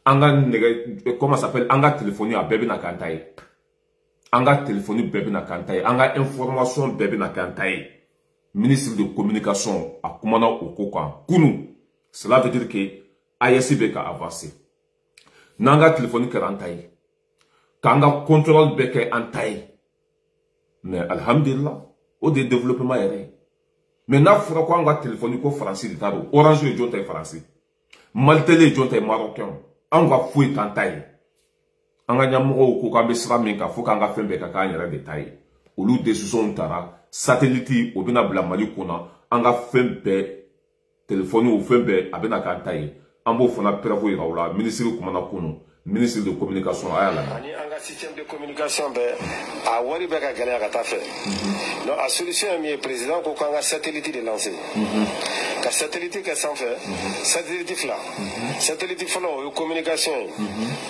anga nege comment s'appelle anga téléphonie a bebe na kantai anga téléphonie bebe na kantai anga information bebe na kantai ministre de communication a kumana okoka kunu cela veut dire que ayesi beka avancer nanga téléphonie karantai kanga contrôle beke antai mais alhamdulillah au développement yere mais na fura ko anga téléphonie ko français de taro orange et jonta français maltele jonta marocain anga fouet tantai anga nyamoko ko kambe sra minka fo kanga fembe ka kanyera détail olu décision tara satellite obina bla mali kona anga fembe téléphone ou fembe abena kantai ambo fona preuve iraula ministre kumana kuno ministre de communication ayala ani anga système de communication be a wari be ka gana ka tafe no a solution mi président ko kanga satellite de lancer ka satellite ka sans faire satellite fla satellite fla o communication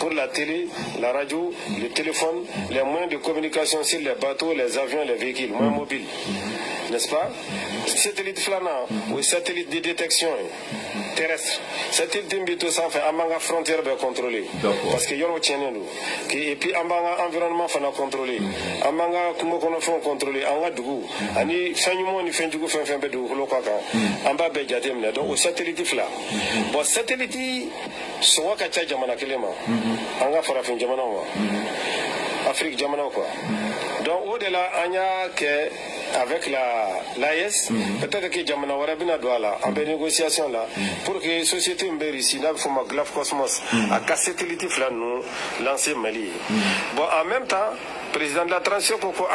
pour la télé la radio le téléphone les moyens de communication sur les bateaux les avions les véhicules moyens mobiles n'est-ce pas satellite fla na ou satellite de détection terrestre satellite mbito sans faire amanga frontière be contrôler parce que yoro tienendo et puis amanga environnement fana contrôler amanga kumo kono fon contrôler anga dugu ani fanyumo ni fenjugo fen be dugu lo kwaka amba be jatemna donc au satellite fla bon satellite so waka cha jamana kelema anga fara fen jamana wa Afrique jamana quoi donc au delà anya que avec l'AES, peut-être que Jamana Warabina doit là, en négociation là, pour que la société ici, là, il faut que Glaf Cosmos, à casser télétif là, nous, lancer Mali. Bon, en même temps, président de la transition, pour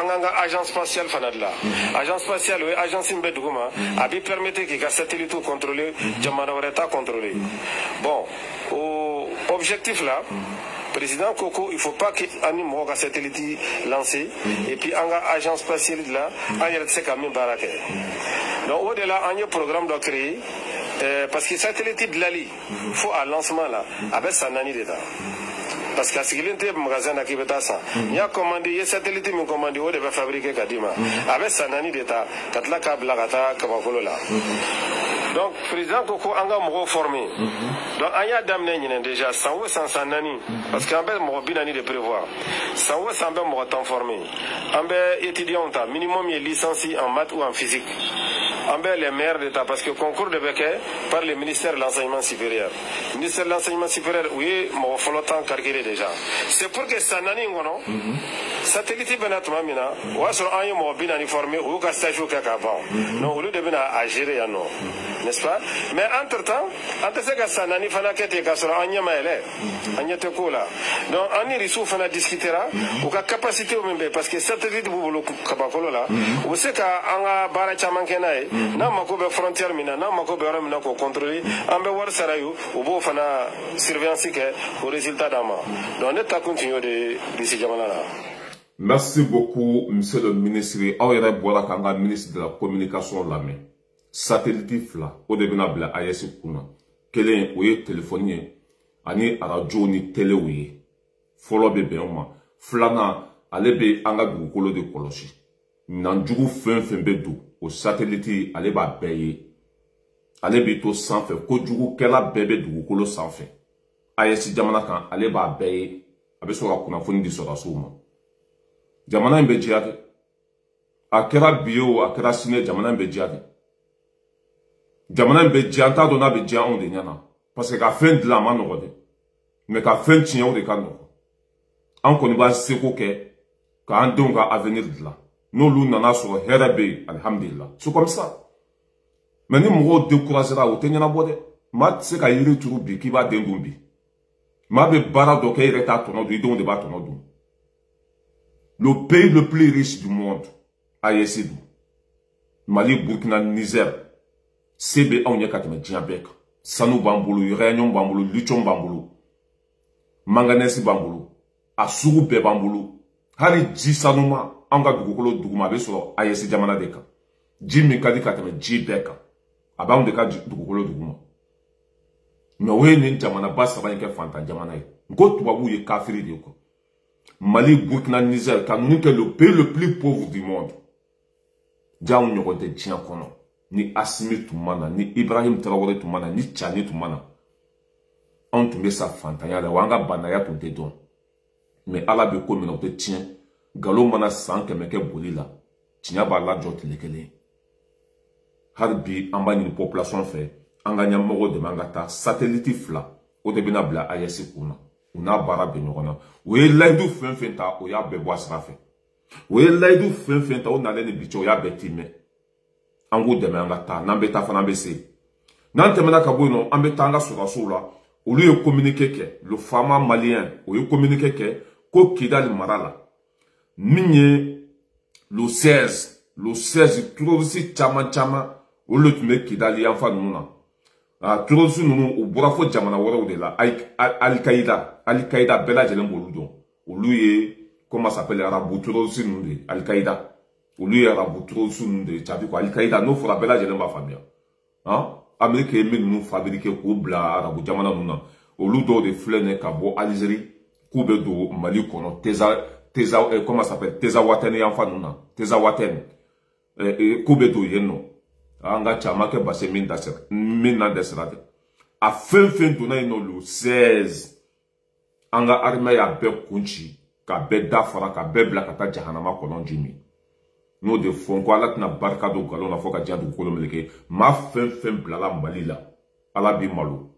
agence spatiale Fanadla, agence spatiale, agence Mbedgouma, a bien permis que les satellites contrôlés, Jamana Wareta contrôlé. Bon, objectif là, président Koko, il ne faut pas qu'il y ait un satellite lancé et puis un agence spatiale là, il y a des camions baraqués. Donc au-delà, un programme doit créer parce que le satellite de l'ALI, il faut un lancement là, avec sa nani d'état. Parce que si l'unité magasin qui veut ça, il y a commandé, il y a satellite qui commandé, on devait fabriquer Kadima. Avec sa nani d'état, quand la câble là, donc, président Koko anga moko formé. Donc, anya damné déjà, sans sans nani. Parce qu'en bas, moko binani de prévoir. Sans bas, moko temps formé. En bas, étudiant, minimum, il licencié en maths ou en physique. En bas, les maires d'État, parce que concours de Béquet par le ministère de l'Enseignement supérieur. Le ministère de l'Enseignement supérieur, oui, moko flottant calculé déjà. C'est pour que ça nani, non? Satellite benatuma mina, ou à ce anya moko binani formé, ou qu'à stage ou qu'à avant. Non, au lieu de bina à gérer, non. N'est-ce pas? Mais entre-temps, entre ce que ça n'a ni fana kete kasora anya maele, anya te kola. Donc ani risu fana discutera ou ka capacité au même parce que satellite bubulu kabakolo là, ou c'est ka anga bara chaman kenae, na makobe frontière mina, na makobe ramina ko contrôler, ambe war sarayu, ou bo fana surveillance ke au résultat d'ama. Donc on est à continuer de ces jamana. Merci beaucoup, monsieur le ministre. Aouira Bola Kanga, ministre de la Communication Lamé. Satellite fla o de bena bla ayesi kuna kelen o ye telephone ani radio ni tele wi folo be ma flana ale be anga dugukolo de kolosi nan jugu fen be du o satellite ale ba beye ale be to sanfɛ ko jugu kɛla bɛɛ be dugukolo sanfɛ ayesi jamana kan ale ba beye abe so ka kunnafoni di sɔrɔ ma jamana in be jiya a kɛra bio a kɛra sine jamana in be jiya jamana be jiya ta dona be jiya on de nyana parce que ka fen de la ma no de mais ka fen tiɲɛ o de ka no an kɔni b'a seko kɛ ka an denw ka avenir dilan n'olu nana sɔrɔ hɛrɛ be alhamdulillah c'est comme ça mais ni mɔgɔw découragera o tɛ ɲɛnabɔ dɛ maa tɛ se ka yiri turu bi k'i b'a den dun bi maa bɛ baara dɔ kɛ i yɛrɛ t'a tɔnɔ dun i denw de b'a tɔnɔ dun le pays le plus riche du monde AES dun Mali, Burkina, Niger sebe on ɲɛ ka tɛmɛ diɲɛ bɛɛ kan sanu b'an bolo uranium b'an bolo lithium b'an bolo manganèse b'an bolo a sugu bɛɛ b'an bolo hali ji sanuma an ka dugukolo duguma a bɛ sɔrɔ AES jamana de kan ji min ka di ka tɛmɛ ji bɛɛ kan a b'anw de ka dugukolo duguma mais o ye nin jamana ba saba in kɛ fantan jamana ye n ko tubabuw ye kafiri de ye quoi Mali, Burkina, Niger ka ninnu kɛ le pays le plus pauvre du monde janw ɲɔgɔn tɛ diɲɛ kɔnɔ ni Assimi tun ma na ni Ibrahim Traoré tun ma na ni Tchani tun ma na anw tun bɛ sa fantanya la wa an ka bandaya tun tɛ dɔn mais ala bɛ ko min na o tɛ tiɲɛ nkalon mana san 100 kɛ boli la tiɲɛ b'a lajɔ tile kelen hali bi an b'a ɲini population fɛ an ka ɲɛmɔgɔw dɛmɛ an ka taa satellite fila o de bɛna bila AES kunna u n'a baara bɛ ɲɔgɔn na o ye layidu fɛn fɛn ta o y'a bɛɛ bɔ a sira fɛ o ye layidu fɛn fɛn ta o nalen ni bi cɛ o y'a bɛɛ timɛ an k'u dɛmɛ an ka taa n'an bɛ taa fana an bɛ se n'an tɛmɛna ka bɔ yen nɔ an bɛ taa an ka sɔrɔdasiw la olu ye communiqué kɛ le fama malien o ye communiqué kɛ ko Kidali mara la min ye le 16 terroriste caman olu tun bɛ Kidali yan fan ninnu na terroriste ninnu u bɔra fo jamana wɛrɛw de la Al-Qaïda bɛɛ lajɛlen b'olu dɔn olu ye comment s'appelle arabu terroriste ninnu de Al-Qaïda olu ye arabu terroriste ninnu de cabi ko Al-Qaïda n'o fɔra bɛɛ lajɛlen b'a faamuya Amérique ye min ninnu fabriqué k'o bila arabu jamana ninnu na olu dɔw de filɛ nin ka bɔ Algérie k'u bɛ don Mali kɔnɔ comment s'appelle Tezawaten yan fan ninnu na Tezawaten k'u bɛ don yen nɔ an ka caman kɛ base min na dɛsɛra de a fɛn fɛn donna yen nɔ le 16 an ka armée y'a bɛɛ kun ci ka bɛɛ dafara ka bɛɛ bila ka taa jahanama kɔnɔ ji min n'o de fɔ ko ala tɛna barika don nkalon na fɔ ka diɲɛ dugukolo meleke maa fɛn fɛn bilala Mali la ala b'i malo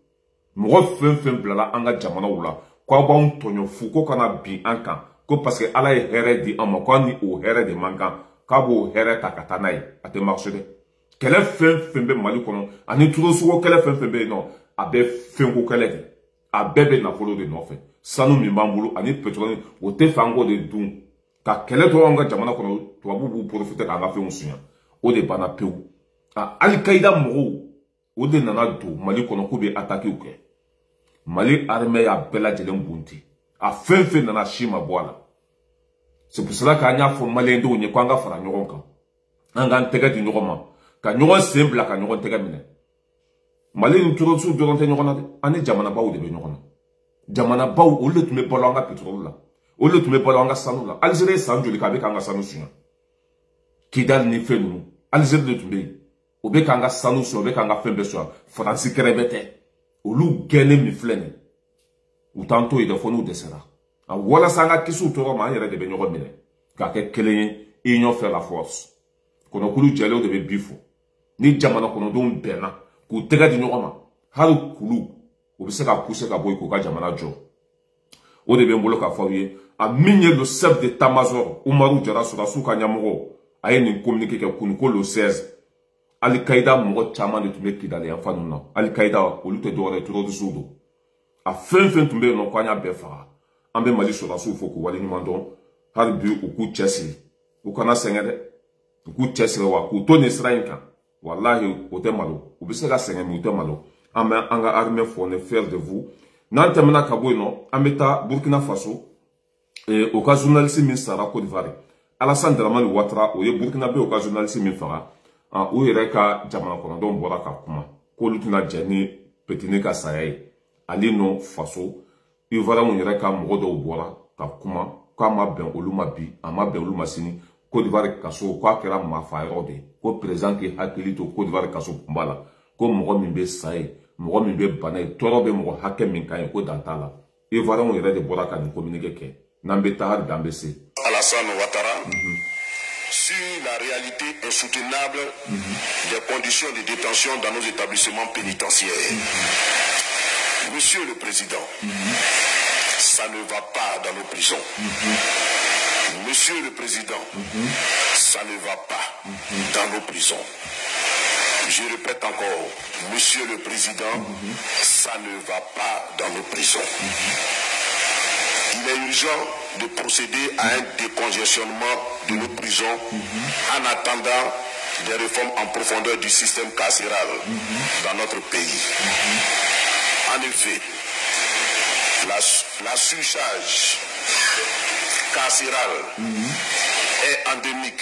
mɔgɔ fɛn fɛn bilala an ka jamanaw la k'aw b'anw tɔɲɔ fu ko kana bin an kan ko parce que ala ye hɛrɛ di an ma ko an ni o hɛrɛ de man kan kabo hereta katanaye ate marché de kele fembe mali kono ani turo sugo kele fembe no abe fengo kele de abebe na folo de no fe sanu mi bambulu ani pétrole o te fango de dun ka kele to nga jamana kono to abubu profiter ka nga fe musunya o de bana peu al qaida mo o de nana do mali kono ko be attaquer o ke mali armée ya bela jelen bunti a fe nana shima boala c'est pour cela ka nya fo mali ndo nye kwanga fara nyogon kan anga ntega di nyogon ma ka nyogon simple ka nyogon tega mine mali ni turo su doronte nyogon na ani jamana bawo de be nyogon jamana bawo o le tume bolo anga pétrole la o le tume bolo anga sanu la Algérie sanjoli ka be ka anga sanu sunya Kidal ni fe nu Algérie de tume o be ka anga sanu so o be ka anga fembe so France kerebete o lu gene mi flene ou tanto ide fo nu desera wala sanga kisu toro ma yere de be nyogo mine ka ke kelen union fait la force kono kulu jelo de be bifo ni jamana kono don bena ku tega di nyogo ma haru kulu o be se ka pousser ka boy ko ka jamana jo o de be mbolo ka fawiye a minye le chef d'état-major Oumarou Diarra sura suka nyamugo aye ni communiquer ke kunu ko le 16 Al-Qaïda mo chama de tumbe kidale afanu na Al-Qaïda o lute do re turo du sudo a fen tumbe no kwanya be fa ambe mali sura su foko wali nyumando har bi o ku chesi o kana sengede o ku chesi wa ku to ni sranka wallahi o te malo o be se ga sengede mi o te malo anga armée fo ne faire de vous nantemena kabo no ameta Burkina Faso au cas journaliste min sara Côte d'Ivoire Alassane Dramane Ouattara o ye Burkina be au cas journaliste min fara o yere ka jamana kono don bora ka kuma ko lutuna jani petine ka saye ali no faso Ivoire mo yere ka mo do bora ka kuma ka ma ben oluma bi ama ben oluma sini Côte d'Ivoire kaso ko akera ma fa yode ko président ki hakili to Côte d'Ivoire kaso mbala ko mo mi be saye mo mi be banay toro be mo hakke min kan ko dantala Ivoire mo yere de bora ka ni communiquer ke Nambeta har Dambese. Alassane Ouattara, sur la réalité insoutenable des conditions de détention dans nos établissements pénitentiaires. Monsieur le Président, ça ne va pas dans nos prisons. Monsieur le Président, ça ne va pas dans nos prisons. Je répète encore, Monsieur le Président, ça ne va pas dans nos prisons. Il est urgent de procéder à un décongestionnement de nos prisons en attendant des réformes en profondeur du système carcéral dans notre pays. En effet, la surcharge carcérale est endémique.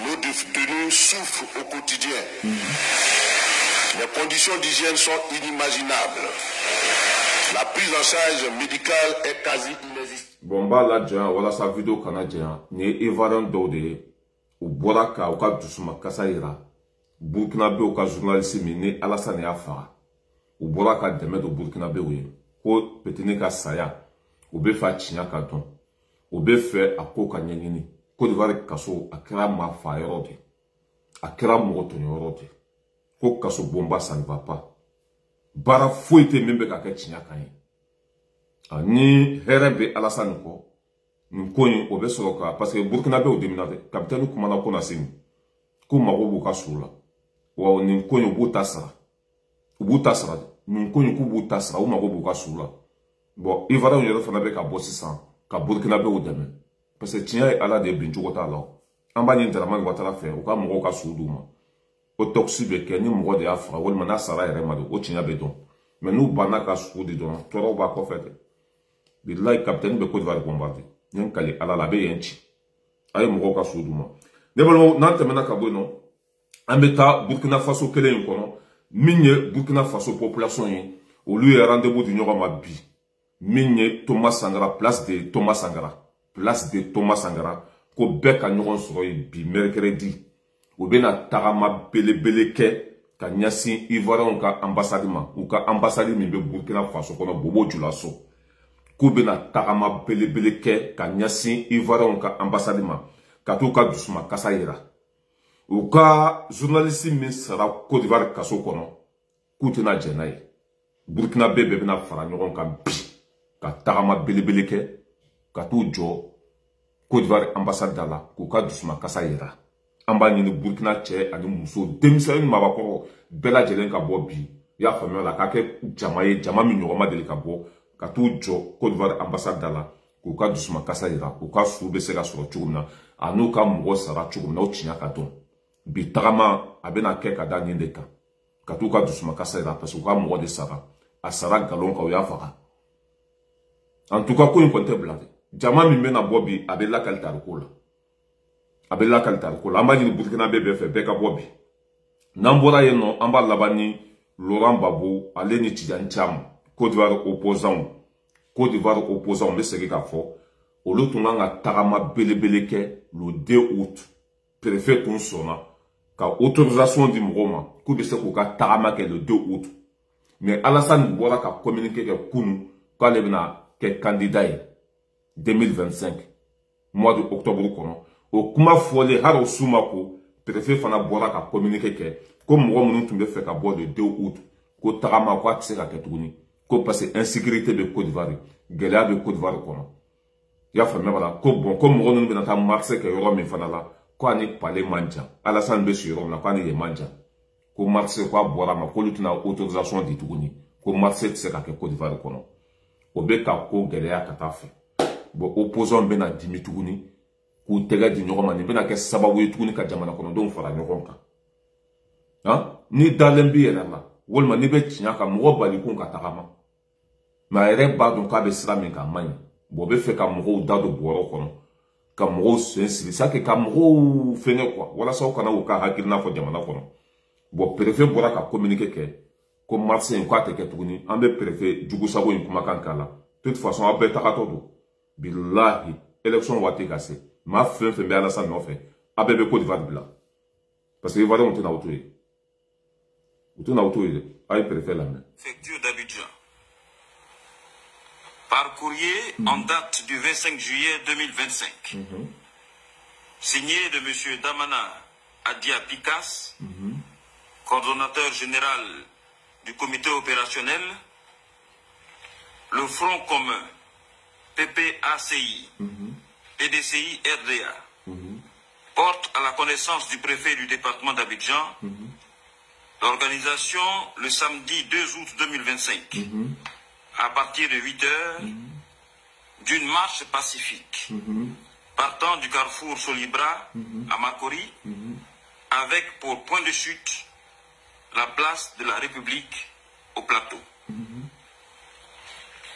Nos détenus souffrent au quotidien. Les conditions d'hygiène sont inimaginables. La prise en charge médicale est quasi inexistante. Bomba la djan wala sa vidéo canadien ni Ivoirien dode ou boraka ou ka dusuma kasaira Burkina be ou ka journaliste ni Alassane Afara ou boraka deme do Burkina be ou ko petine ka saya ou be fa chinya ka don ou be fe akoka nyengini Côte d'Ivoire kaso akira ma fa yorode akira mo to yorode ko kaso bomba ça ne va pas bara foite membe ka chinya kan ni herebe Alassane ko ni koyi o be soroka parce que Burkina be o dominate capitaine kuma na ko na sini ko mago bu ka sula wa ni koyi bu tasra ni koyi ku bu tasra o mago bu ka sula bon Ivoire on yere fana be ka bossi san ka Burkina be o deme parce que tinya ala de binju ko ta la amba ni Dramane Ouattara fe o ka mago ka suduma o toxibe ke ni mago de afra wol mana sara yere mado o tinya be don mais nous banaka sudi don toro ba ko fete billahi capitaine be Côte d'Ivoire bombardé nyen kali ala la be yenchi ay mo ka suduma debalo nantemena ka bono ambeta Burkina Faso kele nkono minye Burkina Faso population yi au lieu rendez-vous du nyoma bi minye Thomas Sankara place de Thomas Sankara ko beka nyon soro bi mercredi o bena tagama belebele ke ka nyasi Ivoirien ka ambassade ma ou ka ambassade mi be Burkina Faso kono bobo julaso ko bena tagama belebele ke ka nyasi Ivoirien ka ambassade ma ka to ka dusuma kasayira ou ka journaliste min sara Côte d'Ivoire kaso kono kutena jenay Burkina be bena fara nyon ka bi ka tagama belebele ke ka to jo Côte d'Ivoire ambassade dala k'u ka dusuma kasa yira an b'a ɲini Burkina cɛ ani muso denmisɛnnin mabakɔrɔ bɛɛ lajɛlen ka bɔ bi y'a faamuya la k'a kɛ jama ye jama min ɲɔgɔn ma deli ka bɔ ka t'u jɔ Côte d'Ivoire ambassade dala k'u ka dusuma kasa yira k'u ka su bɛ se ka sɔrɔ cogo min na a n'u ka mɔgɔ sara cogo min na o tiɲɛ ka dɔn bi tagama a bɛna kɛ ka da nin de kan ka t'u ka dusuma kasa yira parce que u ka mɔgɔ de sara a sara nkalon kan u y'a faga en tout cas ko in kɔni tɛ bila dɛ jama min bɛna bɔ bi a bɛ lakali tariko la a bɛ lakali tariko la an b'a ɲini Burkina bɛɛ fɛ bɛɛ ka bɔ bi n'an bɔra yen nɔ an b'a laban ni Laurent Gbagbo ale ni Tidiane Cham Côte d'Ivoire opposant n bɛ segin k'a fɔ olu tun kan ka tagama belebele kɛ le 2 août préfet tun sɔnna ka autorisation di mɔgɔw ma k'u bɛ se k'u ka tagama kɛ le 2 août mais Alassane bɔra ka communiqué kɛ kunu k'ale bɛna kɛ candidat ye 2025 mois de octobre kɔnɔ o kuma fɔlen hali o su ma ko préfet fana bɔra ka communiqué kɛ ko mɔgɔ minnu tun bɛ fɛ ka bɔ le 2 août ko tagama ko a tɛ se ka kɛ tuguni ko parce que insécurité bɛ Côte d'Ivoire gɛlɛya bɛ Côte d'Ivoire kɔnɔ i y'a faamuya b'a la ko bon ko mɔgɔ ninnu bɛna taa marché kɛ yɔrɔ min fana la ko ani palais man jan Alassane bɛ si yɔrɔ min na ko ani yen man jan ko marché ko a bɔra a ma k'olu tɛna autorisation di tuguni ko marché tɛ se ka kɛ Côte d'Ivoire kɔnɔ o bɛ ka ko gɛlɛya ka taa fɛ bon opposant bɛna dimi tuguni k'u tɛgɛ di ɲɔgɔn ma nin bɛna kɛ sababu ye tuguni ka jamana kɔnɔdenw fara ɲɔgɔn kan ni dalen b'i yɛrɛ la walima n'i bɛ tiɲɛ kan mɔgɔ bali kun ka tagama mais a yɛrɛ b'a dɔn k'a bɛ sira min kan a man ɲi bon o bɛ fɛ ka mɔgɔw da don bɔrɔ kɔnɔ ka mɔgɔw sen siri c'est à dire ka mɔgɔw fɛngɛ quoi walasa u kana u ka hakilina fɔ jamana kɔnɔ bon préfet bɔra ka communiqué kɛ ko marché in k'a tɛ kɛ tuguni an bɛ préfet jugusago in kumakan k'a la de toute façon aw bɛɛ tagatɔ don bilahi élection waati ka se maa fɛn fɛn bɛ Alassane nɔfɛ a bɛɛ bɛ Côte d'Ivoire bila parce que Ivoiriens tɛna aw to yen u tɛna aw to yen dɛ a ye préfet lamɛn. Préfecture d'Abidjan. Par courrier en date du 25 juillet 2025, signé de M. Damana Adia Pikas, coordonnateur général du comité opérationnel, le Front commun PPACI, PDCI RDA, porte à la connaissance du préfet du département d'Abidjan l'organisation le samedi 2 août 2025, à partir de 8 heures, d'une marche pacifique partant du carrefour Solibra à Makori, avec pour point de chute la place de la République au plateau.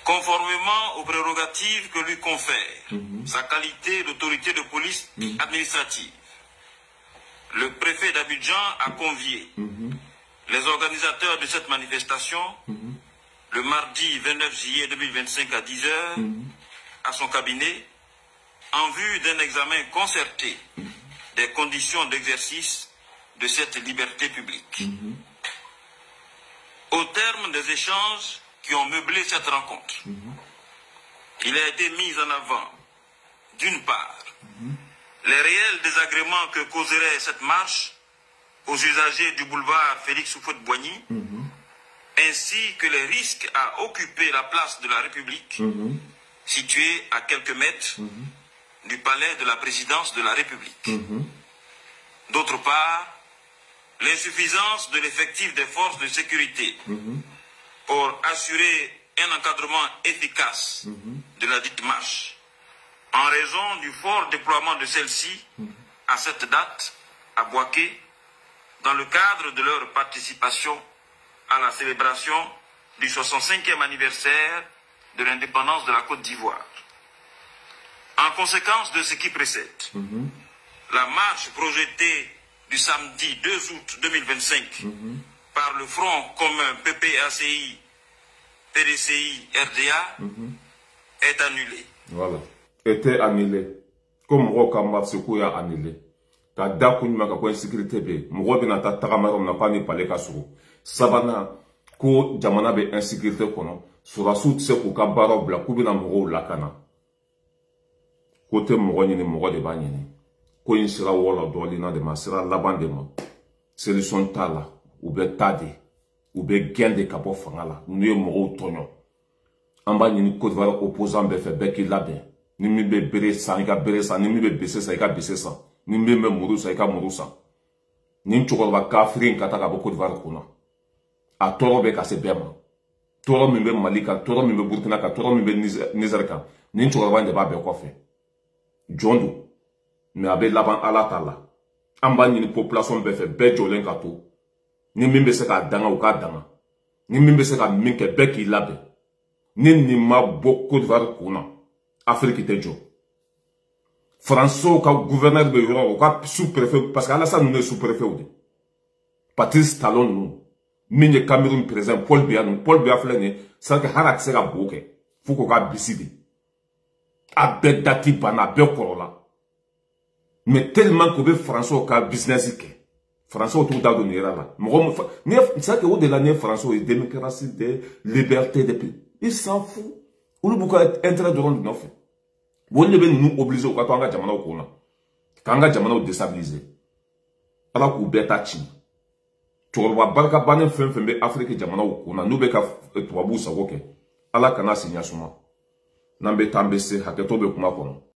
Conformément aux prérogatives que lui confère sa qualité d'autorité de police administrative, le préfet d'Abidjan a convié les organisateurs de cette manifestation le mardi 29 juillet 2025 à 10 heures à son cabinet en vue d'un examen concerté des conditions d'exercice de cette liberté publique. Au terme des échanges qui ont meublé cette rencontre, il a été mis en avant, d'une part, les réels désagréments que causerait cette marche aux usagers du boulevard Félix Houphouët-Boigny, ainsi que les risques à occuper la place de la République, située à quelques mètres du palais de la présidence de la République. D'autre part, l'insuffisance de l'effectif des forces de sécurité pour assurer un encadrement efficace de la dite marche, en raison du fort déploiement de celle-ci à cette date à Bouaké, dans le cadre de leur participation à la célébration du 65e anniversaire de l'indépendance de la Côte d'Ivoire. En conséquence de ce qui précède, la marche projetée du samedi 2 août 2025 par le Front commun PPACI, PDCI, RDA est annulée. Voilà, était annulée. Comme Roka Matsuko a annulé. Ka da kunyuma ka ko insécurité be mɔgɔ bɛna taa tagama yɔrɔ min na k'a ni palais ka surun sabanan ko jamana bɛ insécurité kɔnɔ sɔrɔdasiw tɛ se k'u ka baaraw bila k'u bɛna mɔgɔw lakana ko tɛ mɔgɔ ɲini mɔgɔ de b'a ɲini ko in sera wɔlɔ dɔɔnin na de ma sera laban de ma solution t'a la u bɛ taa de u bɛ gɛn de ka bɔ fanga la n'u ye mɔgɔw tɔɲɔ an b'a ɲini Côte d'Ivoire opposant bɛɛ fɛ bɛɛ k'i labɛn ni min bɛ bere san i ka bere san, ni min bɛ bese san i ka bese san, ni min bɛ muru san i ka muru san. Ni cɛkɔrɔba kafiri in ka taa ka bɔ Côte d'Ivoire kunna a tɔɔrɔ bɛ ka se bɛɛ ma, tɔɔrɔ min bɛ Mali kan, tɔɔrɔ min bɛ Burkina kan, tɔɔrɔ min bɛ Niger kan, ni cɛkɔrɔba in de b'a bɛɛ kɔfɛ. Jɔn don mais a bɛ laban Ala ta la. An b'a ɲini population bɛɛ fɛ bɛɛ jɔlen ka to, ni min bɛ se k'a danga o k'a danga, ni min bɛ se ka min kɛ bɛɛ k'i labɛn. Ni nin ma bɔ Côte d'Ivoire kunna Afrique tɛ jɔ. Français ka gouverneur bɛ yɔrɔ o ka sous-préfet parce que Alassane ninnu ye sous-préfet o de. Patrice Talon ninnu min ye Cameroun président Paul Biya ninnu, Paul Biya filɛ nin ye c'est que hali a tɛ se ka bo kɛ fo k'o ka bisi de. A bɛɛ dati banna a bɛɛ kɔrɔla. Mais tellement que Français ka business kɛ. Français t'u da don nin yɛrɛ la. Mɔgɔ ni c'est que o de la ni Français ye démocratie de liberté de pays. Il s'en fout. Olu b'u ka intérêt dɔrɔn de nɔfɛ. Bon ne bɛ ninnu obligé u ka to an ka jamanaw kɔnɔ. K'an ka jamanaw déstabiliser. Ala k'u bɛɛ ta ci. Cɛkɔrɔba barika bannen fɛn fɛn bɛ Afrique jamanaw kunna n'u bɛ ka tubabuw sago kɛ. Ala kana si ɲɛsuma. N'an bɛ taa an bɛ se hakɛtɔ bɛ kuma kɔnɔ.